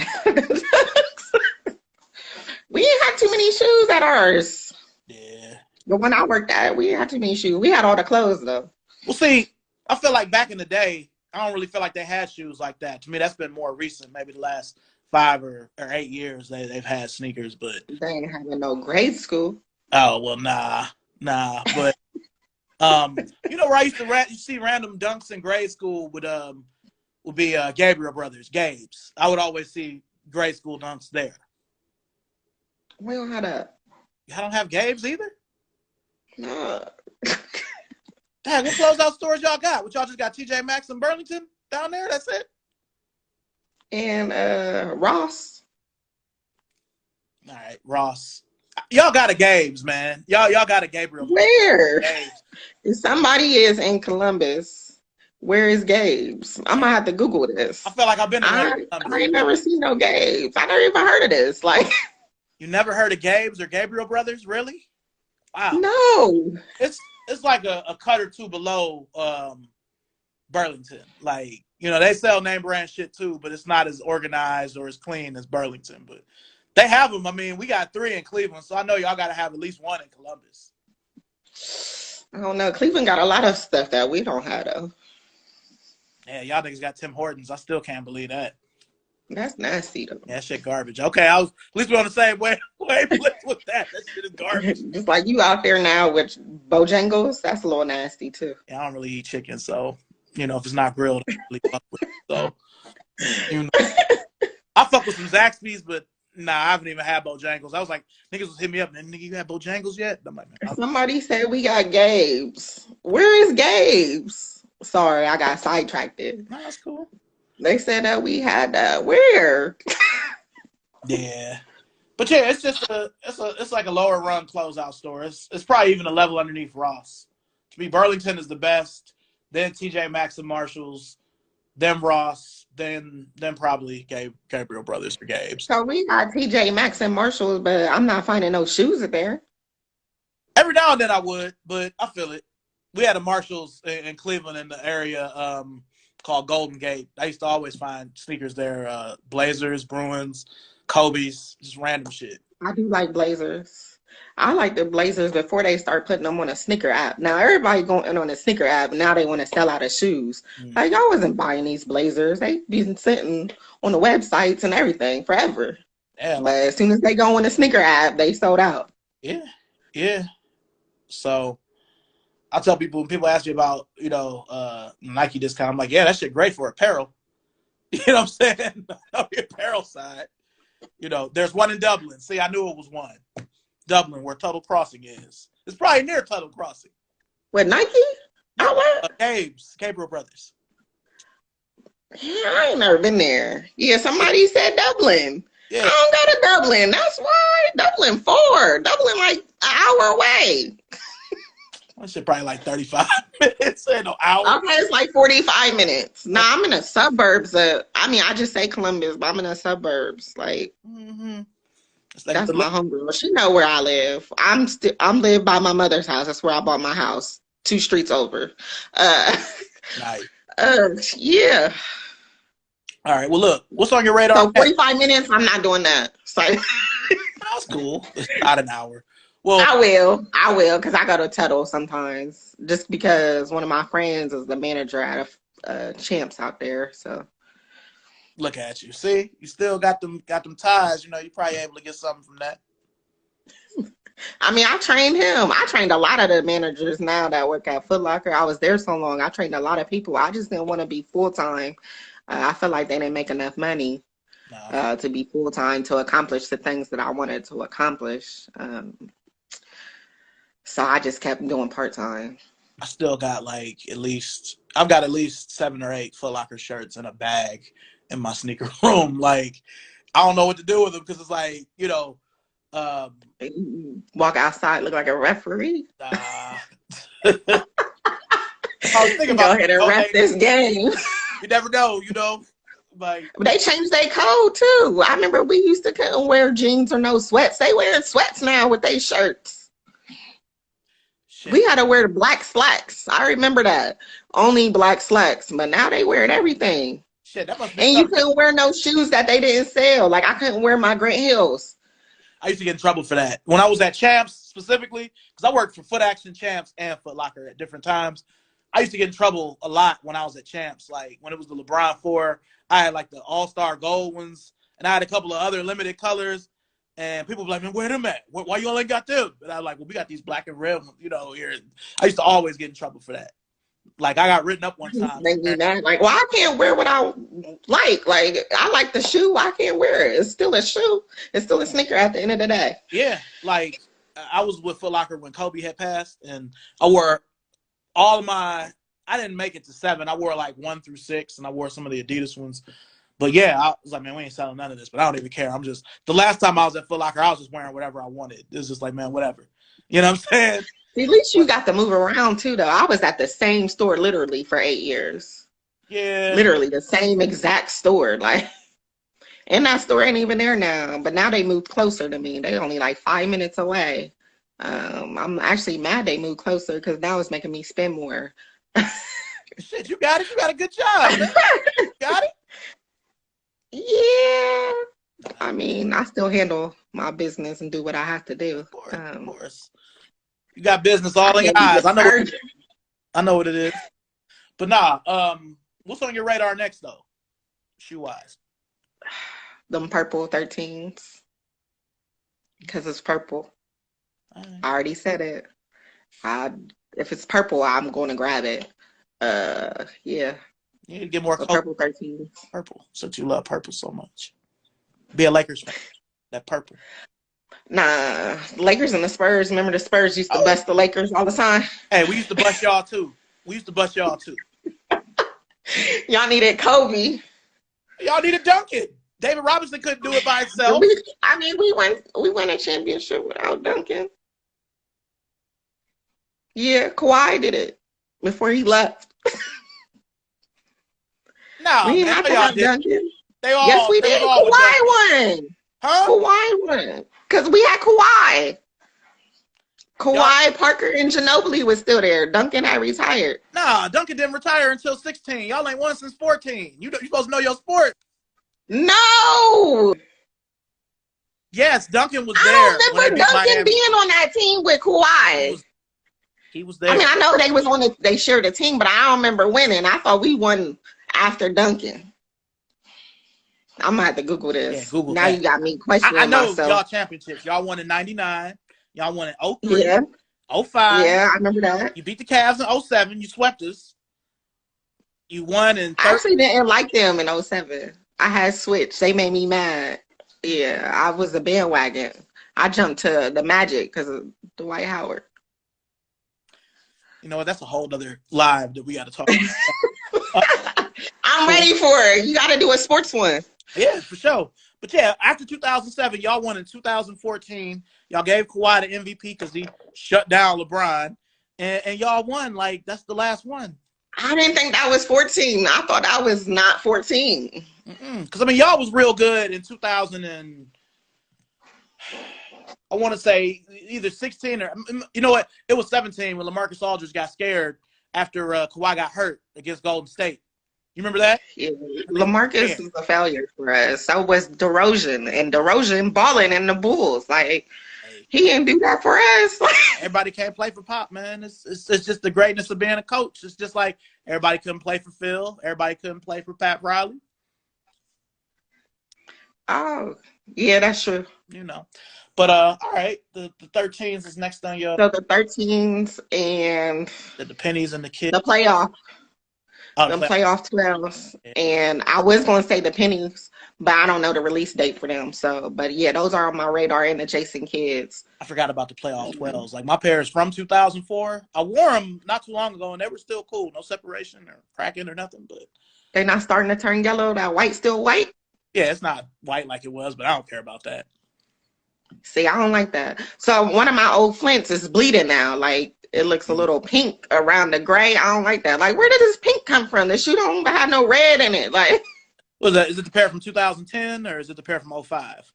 didn't have too many shoes at ours. Yeah. The one I worked at, we didn't have too many shoes. We had all the clothes though. Well, see, I feel like back in the day, I don't really feel like they had shoes like that. To me, that's been more recent, maybe the last 5 or 8 years they've had sneakers. But They ain't having no grade school. oh well, nah. But you know where I used to see random dunks in grade school would be Gabriel Brothers, Gabe's. I would always see grade school dunks there. We don't have that. I don't have Gabe's either. No. Dang, what closeout stores y'all got? What y'all just got? TJ Maxx in Burlington down there? That's it. And Ross. All right, Ross. Y'all got a Gabe's, man. Y'all got a Gabriel. Where? Gabe's. If somebody is in Columbus, where is Gabe's? I'm gonna have to Google this. I feel like I've been to I ain't never seen no Gabe's. I never even heard of this. Like, you never heard of Gabe's or Gabriel Brothers? Really? Wow. No. It's like a cut or two below Burlington. Like, you know, they sell name brand shit too, but it's not as organized or as clean as Burlington. But they have them. I mean, we got 3 in Cleveland, so I know y'all got to have at least 1 in Columbus. I don't know. Cleveland got a lot of stuff that we don't have, though. Yeah, y'all niggas got Tim Hortons. I still can't believe that. That's nasty, though. Yeah, that shit garbage. Okay, at least we're on the same wavelength with that. That shit is garbage. Just like you out there now with Bojangles, that's a little nasty, too. Yeah, I don't really eat chicken, so, you know, if it's not grilled, I don't really fuck with it. So, you know, I fuck with some Zaxby's, but nah, I haven't even had Bojangles. I was like, niggas was hitting me up, and nigga, you had Bojangles yet? I'm like, man, somebody said we got Gabe's. Where is Gabe's? Sorry, I got sidetracked. Nah, that's cool. They said that we had where? Yeah, but yeah, it's just it's like a lower run closeout store. It's probably even a level underneath Ross. To me, Burlington is the best. Then TJ Maxx and Marshalls. Then Ross. Then probably Gabriel Brothers or Gabe's. So we got TJ Maxx and Marshalls, but I'm not finding no shoes there. Every now and then I would, but I feel it. We had a Marshalls in Cleveland in the area called Golden Gate. I used to always find sneakers there, Blazers, Bruins, Kobe's, just random shit. I do like Blazers. I like the Blazers before they start putting them on a sneaker app. Now everybody going on a sneaker app. Now they want to sell out of shoes. Like, I wasn't buying these Blazers. They've been sitting on the websites and everything forever. Yeah, but as soon as they go on the sneaker app, they sold out. Yeah. So I tell people, when people ask me about, you know, Nike discount, I'm like, yeah, that shit great for apparel. You know what I'm saying? On the apparel side. You know, there's one in Dublin. See, I knew it was one. Dublin, where Tuttle Crossing is. It's probably near Tuttle Crossing. What, Nike? Gabe's, Gabriel Brothers. Yeah, I ain't never been there. Yeah, somebody said Dublin. Yeah. I don't go to Dublin. That's why. Dublin 4. Dublin like an hour away. That shit probably like 35 minutes in an hour. Okay, it's like 45 minutes. Nah, I'm in the suburbs. I just say Columbus, but I'm in the suburbs. Like, that's my homegirl. She know where I live. I'm live by my mother's house. That's where I bought my house. 2 streets over. Nice. Yeah. All right. Well, look, what's on your radar? So 45 minutes, I'm not doing that. So that's cool. It's not an hour. Well, I will, because I go to Tuttle sometimes, just because one of my friends is the manager at a Champs out there. So look at you. See, you still got them ties. You know, you're probably able to get something from that. I mean, I trained him. I trained a lot of the managers now that work at Foot Locker. I was there so long. I trained a lot of people. I just didn't want to be full time. I felt like they didn't make enough money to be full time to accomplish the things that I wanted to accomplish. So I just kept doing part-time. I still got I've got at least 7 or 8 Foot Locker shirts in a bag in my sneaker room. Like, I don't know what to do with them because it's like, you know. Walk outside, look like a referee. I was thinking about go ahead and ref this game. You never know, you know. Like, they changed their code too. I remember we used to couldn't wear jeans or no sweats. They wearing sweats now with their shirts. Shit. We had to wear the black slacks. I remember that. Only black slacks. But now they wearing everything. Shit, that must be and you couldn't wear no shoes that they didn't sell. Like, I couldn't wear my Grant Hills. I used to get in trouble for that. When I was at Champs specifically, because I worked for Foot Action, Champs, and Foot Locker at different times. I used to get in trouble a lot when I was at Champs. Like, when it was the LeBron 4, I had like the All-Star Gold ones, and I had a couple of other limited colors. And people were like, man, where them at? Why you only got them? And I was like, well, we got these black and red ones, you know, here. I used to always get in trouble for that. Like, I got written up one time. Like, well, I can't wear what I like. Like, I like the shoe. I can't wear it. It's still a shoe. It's still a sneaker at the end of the day. Yeah. Like, I was with Foot Locker when Kobe had passed, and I wore all of my, I didn't make it to 7. I wore like 1 through 6, and I wore some of the Adidas ones. But yeah, I was like, man, we ain't selling none of this. But I don't even care. I'm just, the last time I was at Foot Locker, I was just wearing whatever I wanted. It was just like, man, whatever. You know what I'm saying? See, at least you got to move around too, though. I was at the same store literally for 8 years. Yeah. Literally the same exact store. Like, and that store ain't even there now. But now they moved closer to me. They only like 5 minutes away. I'm actually mad they moved closer because now it's making me spend more. Shit, you got it. You got a good job, man. You got it? Yeah. I mean, I still handle my business and do what I have to do. Of course. You got business all in your can't be eyes. a I know what it is. But nah, what's on your radar next though? Shoe wise. Them purple 13s. Because it's purple. Right. I already said it. If it's purple, I'm going to grab it. Yeah. You need to get more purple 13s. Purple, since you love purple so much. Be a Lakers fan. That purple. Nah, Lakers and the Spurs. Remember the Spurs used to bust the Lakers all the time? Hey, we used to bust y'all too. Y'all needed Kobe. Y'all needed Duncan. David Robinson couldn't do it by himself. We won a championship without Duncan. Yeah, Kawhi did it before he left. No, we didn't have to have Duncan. Yes, we did. Kawhi won. Huh? Kawhi won. Because we had Kawhi. Parker, and Ginobili was still there. Duncan had retired. Nah, Duncan didn't retire until 16. Y'all ain't won since 14. You supposed to know your sport. No. Yes, Duncan was there. I don't remember Duncan being on that team with Kawhi. He was there. I mean, I know they shared a team, but I don't remember winning. I thought we won after Duncan. I'm gonna have to Google this. Yeah, Google now that. You got me questioning I know myself. y'all championships. Y'all won in 99. Y'all won in 03. Yeah. 05. Yeah, I remember that. You beat the Cavs in 07. You swept us. You won in 30. I actually didn't like them in 07. I had switched. They made me mad. Yeah, I was a bandwagon. I jumped to the Magic because of Dwight Howard. You know what? That's a whole other live that we got to talk about. I'm ready for it. You got to do a sports one. Yeah, for sure. But yeah, after 2007, y'all won in 2014. Y'all gave Kawhi the MVP because he shut down LeBron. And y'all won. Like, that's the last one. I didn't think that was 14. I thought that was not 14. Because, I mean, y'all was real good in 2000 and I want to say either 16 or, you know what? It was 17 when LaMarcus Aldridge got scared after Kawhi got hurt against Golden State. You remember that? Yeah. LaMarcus was a failure for us. So was DeRozan. And DeRozan balling in the Bulls. Like, he didn't do that for us. Everybody can't play for Pop, man. It's just the greatness of being a coach. It's just like everybody couldn't play for Phil. Everybody couldn't play for Pat Riley. Oh, yeah, that's true. You know. But, all right, the 13s is next on your... So the 13s and... The pennies and the kids. The playoff. The playoff 12s. Yeah. And I was going to say the pennies, but I don't know the release date for them. So, but yeah, those are on my radar and the Jason Kids. I forgot about the playoff 12s. Like my pairs from 2004, I wore them not too long ago and they were still cool. No separation or cracking or nothing, but. They're not starting to turn yellow. That white still white? Yeah, it's not white like it was, but I don't care about that. See, I don't like that. So one of my old Flints is bleeding now. Like, it looks a little pink around the gray. I don't like that. Like, where did this pink come from? The shoe don't even have no red in it. Like, was that? Is it the pair from 2010 or is it the pair from 05?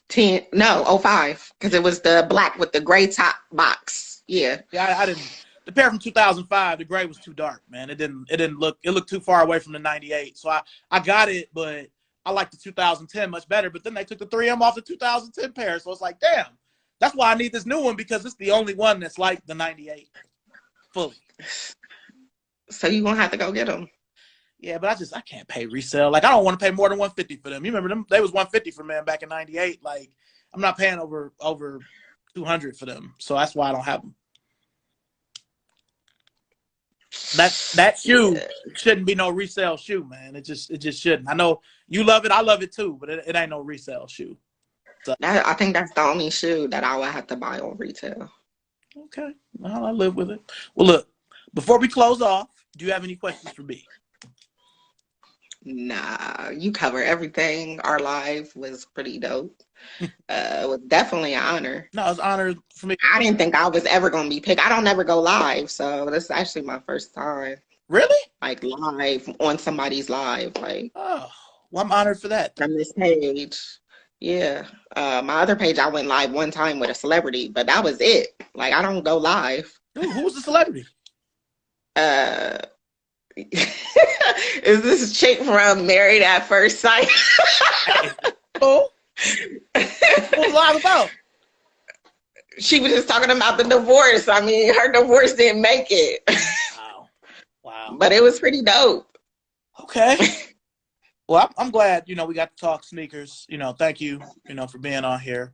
10? No, 05. Because it was the black with the gray top box. Yeah. Yeah, I didn't. The pair from 2005, the gray was too dark, man. It didn't look. It looked too far away from the 98. So I got it, but I like the 2010 much better. But then they took the 3M off the 2010 pair, so it's like, damn. That's why I need this new one because it's the only one that's like the 98 fully. So you're going to have to go get them. Yeah, but I can't pay resale. Like, I don't want to pay more than $150 for them. You remember them? They was $150 for man back in 98. Like, I'm not paying over $200 for them. So that's why I don't have them. That shoe shouldn't be no resale shoe, man. It just shouldn't. I know you love it. I love it too, but it ain't no resale shoe. So, I think that's the only shoe that I would have to buy on retail. Okay. Well, I live with it. Well, look, Before we close off, do you have any questions for me? Nah, you cover everything. Our live was pretty dope. It was definitely an honor. No, it's an honor for me. I didn't think I was ever gonna be picked. I don't ever go live, so this is actually my first time. Really? Like live on somebody's live, like Oh, well, I'm honored for that. from this page. Yeah. My other page, I went live one time with a celebrity, but that was it. Like I don't go live. Who was the celebrity? Uh, is this chick from Married at First Sight? Who? What was live about? She was just talking about the divorce. I mean, her divorce didn't make it. Wow. But it was pretty dope. Okay. Well, I'm glad, we got to talk sneakers. Thank you, for being on here.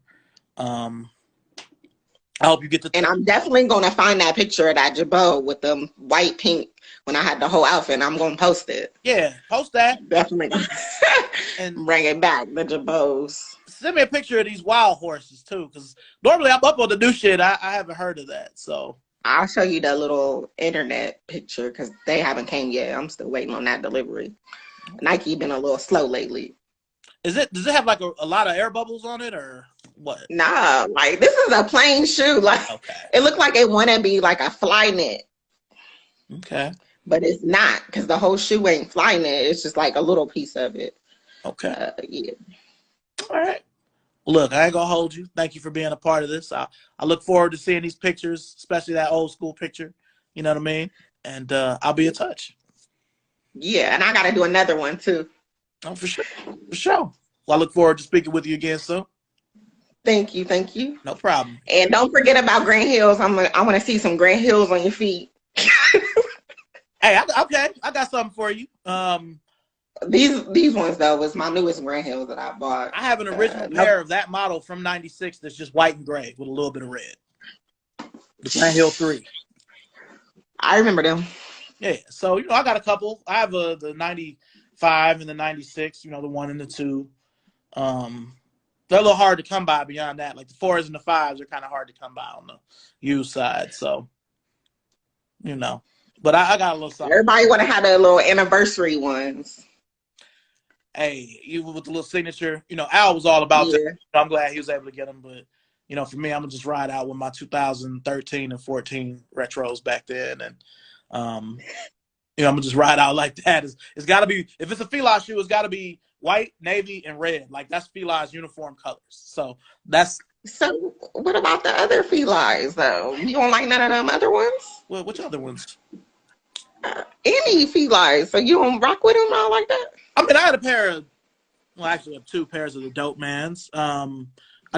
I hope you get to. And I'm definitely going to find that picture of that jabot with the white pink when I had the whole outfit. I'm going to post it. Yeah, post that. Definitely. And bring it back, the jabots. Send me a picture of these wild horses, too, because normally I'm up on the new shit. I haven't heard of that, so. I'll show you the little internet picture because they haven't came yet. I'm still waiting on that delivery. Nike been a little slow lately. Does it have like a lot of air bubbles on it or what? Nah, like this is a plain shoe. Like okay. It looked like it want to be like a fly knit. Okay. But it's not because the whole shoe ain't fly knit. It's just like a little piece of it. Okay. Yeah. All right. Look, I ain't gonna hold you. Thank you for being a part of this. I look forward to seeing these pictures, especially that old school picture. You know what I mean? And I'll be in touch. Yeah, and I gotta do another one too. Oh, for sure. For sure. Well, I look forward to speaking with you again soon. Thank you. Thank you. No problem. And don't forget about Grand Hills. I want to see some Grand Hills on your feet. Hey, okay. I got something for you. These ones though was my newest Grand Hills that I bought. I have an original pair of that model from '96 that's just white and gray with a little bit of red. The Grand Hill 3. I remember them. Yeah, so I got a couple. I have the '95 and the '96. The 1 and the 2. They're a little hard to come by beyond that. Like the 4s and the 5s are kind of hard to come by on the used side. So, but I got a little something. Everybody want to have their little anniversary ones. Hey, even with the little signature, Al was all about that. I'm glad he was able to get them. But, for me, I'm going to just ride out with my 2013 and 14 retros back then. And, I'm going to just ride out like that. It's got to be, if it's a Fila shoe, it's got to be white, navy, and red. Like, that's Fila's uniform colors. So, So, what about the other Filas, though? You don't like none of them other ones? Well, which other ones? Any Filas. So, you don't rock with them all like that? I mean, I had actually I have 2 pairs of the Dope Mans. I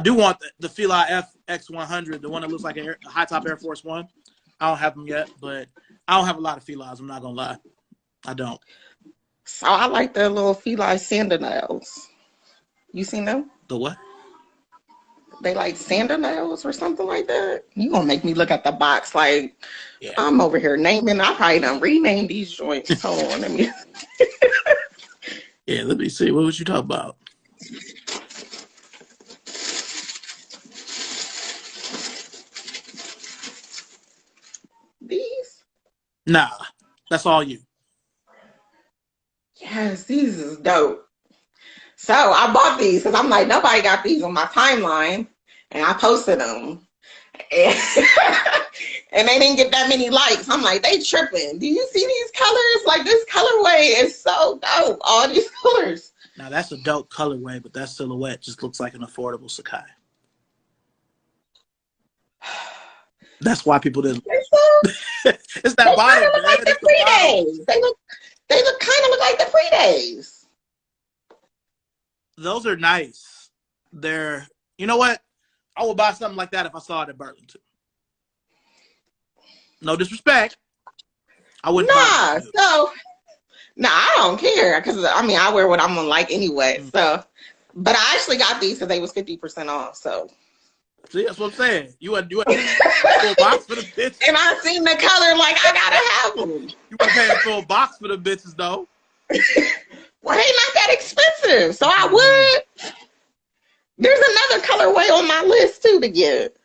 do want the Fila FX100, the one that looks like a high top Air Force One. I don't have them yet, but I don't have a lot of Filas. I'm not gonna lie, I don't. So I like the little Fila sandals. You seen them? The what? They like sandals or something like that. You gonna make me look at the box like yeah. I'm over here naming. I probably done renamed these joints. Hold on, let me. Yeah, let me see. What was you talking about? These? Nah, that's all you. Yes, these is dope. So I bought these because I'm like, nobody got these on my timeline. And I posted them. And, and they didn't get that many likes. I'm like, they tripping. Do you see these colors? Like, this colorway is so dope. All these colors. Now, that's a dope colorway, but that silhouette just looks like an affordable Sakai. That's why people didn't. It's that bottom. Look like the pre-days. They kind of look like the pre-days. Those are nice. They're, you know what? I would buy something like that if I saw it at Burlington. No disrespect. I wouldn't. Nah, I don't care because I wear what I'm gonna like anyway. Mm-hmm. So, but I actually got these because they was 50% off. So, see, that's what I'm saying. You want a full box for the bitch? And I seen the color, like I gotta have them. You want to pay a full box for the bitches though? Well, they not that expensive, so I would. There's another colorway on my list too to get.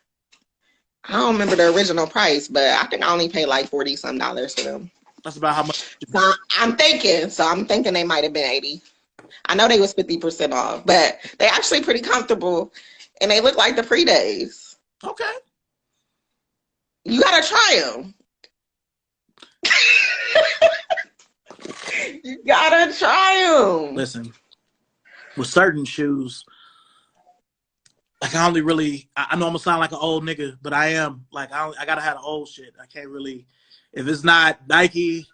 I don't remember the original price, but I think I only paid like $40-some for them. That's about how much. So I'm thinking they might have been 80. I know they was 50% off, but they actually pretty comfortable, and they look like the pre-days. Okay. You gotta try them. You gotta try them. Listen, with certain shoes, like I only really, I know I'm gonna sound like an old nigga, but I am. Like I gotta have the old shit. I can't really, if it's not Nike,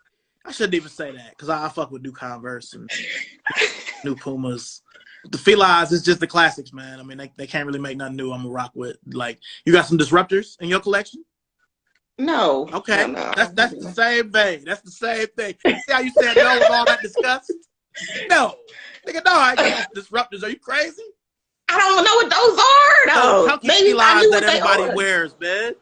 I shouldn't even say that because I fuck with new Converse and new Pumas. The Felines is just the classics, man. I mean, they can't really make nothing new. I'm gonna rock with. Like, you got some disruptors in your collection? No. Okay, no. That's the same thing. That's the same thing. See how you said no with all that disgust? No, nigga, no, I get disruptors. Are you crazy? I don't know what those are though. Chunky Maybe I Felines knew that what everybody they are. wears, man.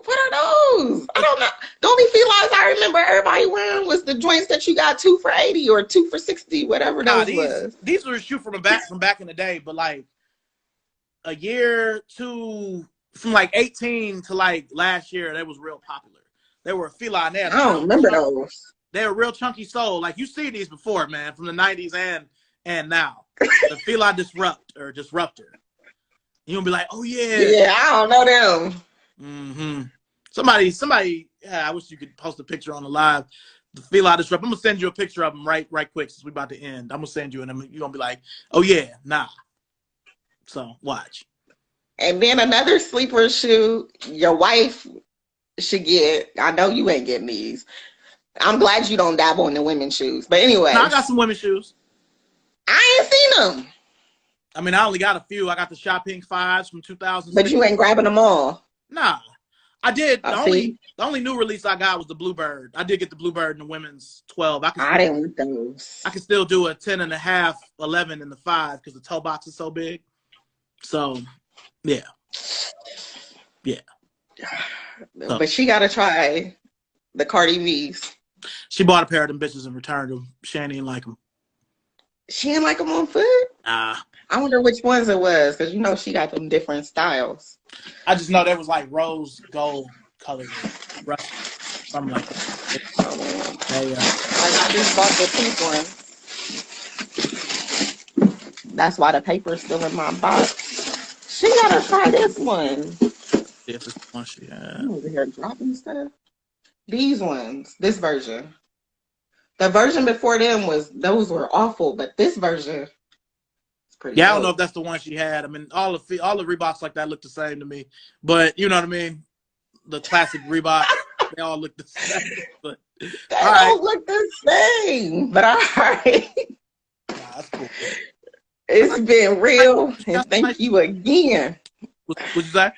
What are those? I don't know. The only felines I remember everybody wearing was the joints that you got 2 for $80 or 2 for $60, whatever those was. These were a shoe from back in the day, but like a year to from like 18 to like last year, they was real popular. They were a feline. I don't remember those. They were real chunky sole. Like you see these before, man, from the 90s and now. The feline disruptor. You're gonna be like, oh yeah. Yeah, I don't know them. Mm-hmm. Somebody. Yeah, I wish you could post a picture on the live. The feline disruptor. I'm gonna send you a picture of them right quick since we about to end. I'm gonna send you, and you're gonna be like, oh yeah, nah. So watch. And then another sleeper shoe your wife should get. I know you ain't getting these. I'm glad you don't dabble in the women's shoes. But anyway. No, I got some women's shoes. I ain't seen them. I mean, I only got a few. I got the Shot Pink 5s from 2006. But you ain't grabbing them all. Nah. I did. The only new release I got was the Bluebird. I did get the Bluebird in the women's 12. I didn't want those. I can still do a 10 and a half, 11 in the 5 because the toe box is so big. So, yeah. Yeah. But she got to try the Cardi B's. She bought a pair of them bitches and returned them. She didn't like them. She didn't like them on foot? Nah. I wonder which ones it was because, you know, she got them different styles. I just know there was like rose gold colored. Something like that. I just bought the pink one. That's why the paper's still in my box. She gotta try this one. If it's one she had. I'm over here dropping stuff. These ones, this version. The version before them those were awful, but this version is pretty good. I don't know if that's the one she had. I mean, all the Reeboks like that look the same to me. But you know what I mean? The classic Reebok, they all look the same. But they don't look the same. But all right. Nah, that's cool. It's been real, and thank you again. What'd you say?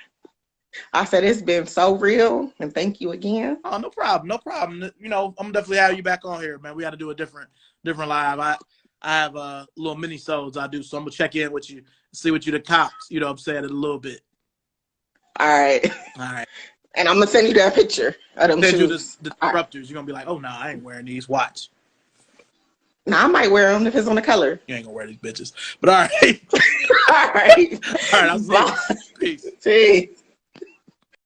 I said it's been so real, and thank you again. Oh, no problem. You know, I'm definitely have you back on here, man. We got to do a different live. I have little mini sodes I do, so I'm gonna check in with you, see what you the cops. You know what I'm saying, in a little bit. All right. And I'm gonna send you that picture of them shoes. You the disruptors. Right. You're gonna be like, oh no, I ain't wearing these. Watch. No, I might wear them if it's on the color. You ain't gonna wear these bitches, but all right. All right. All right. I'll see you. Peace. Peace.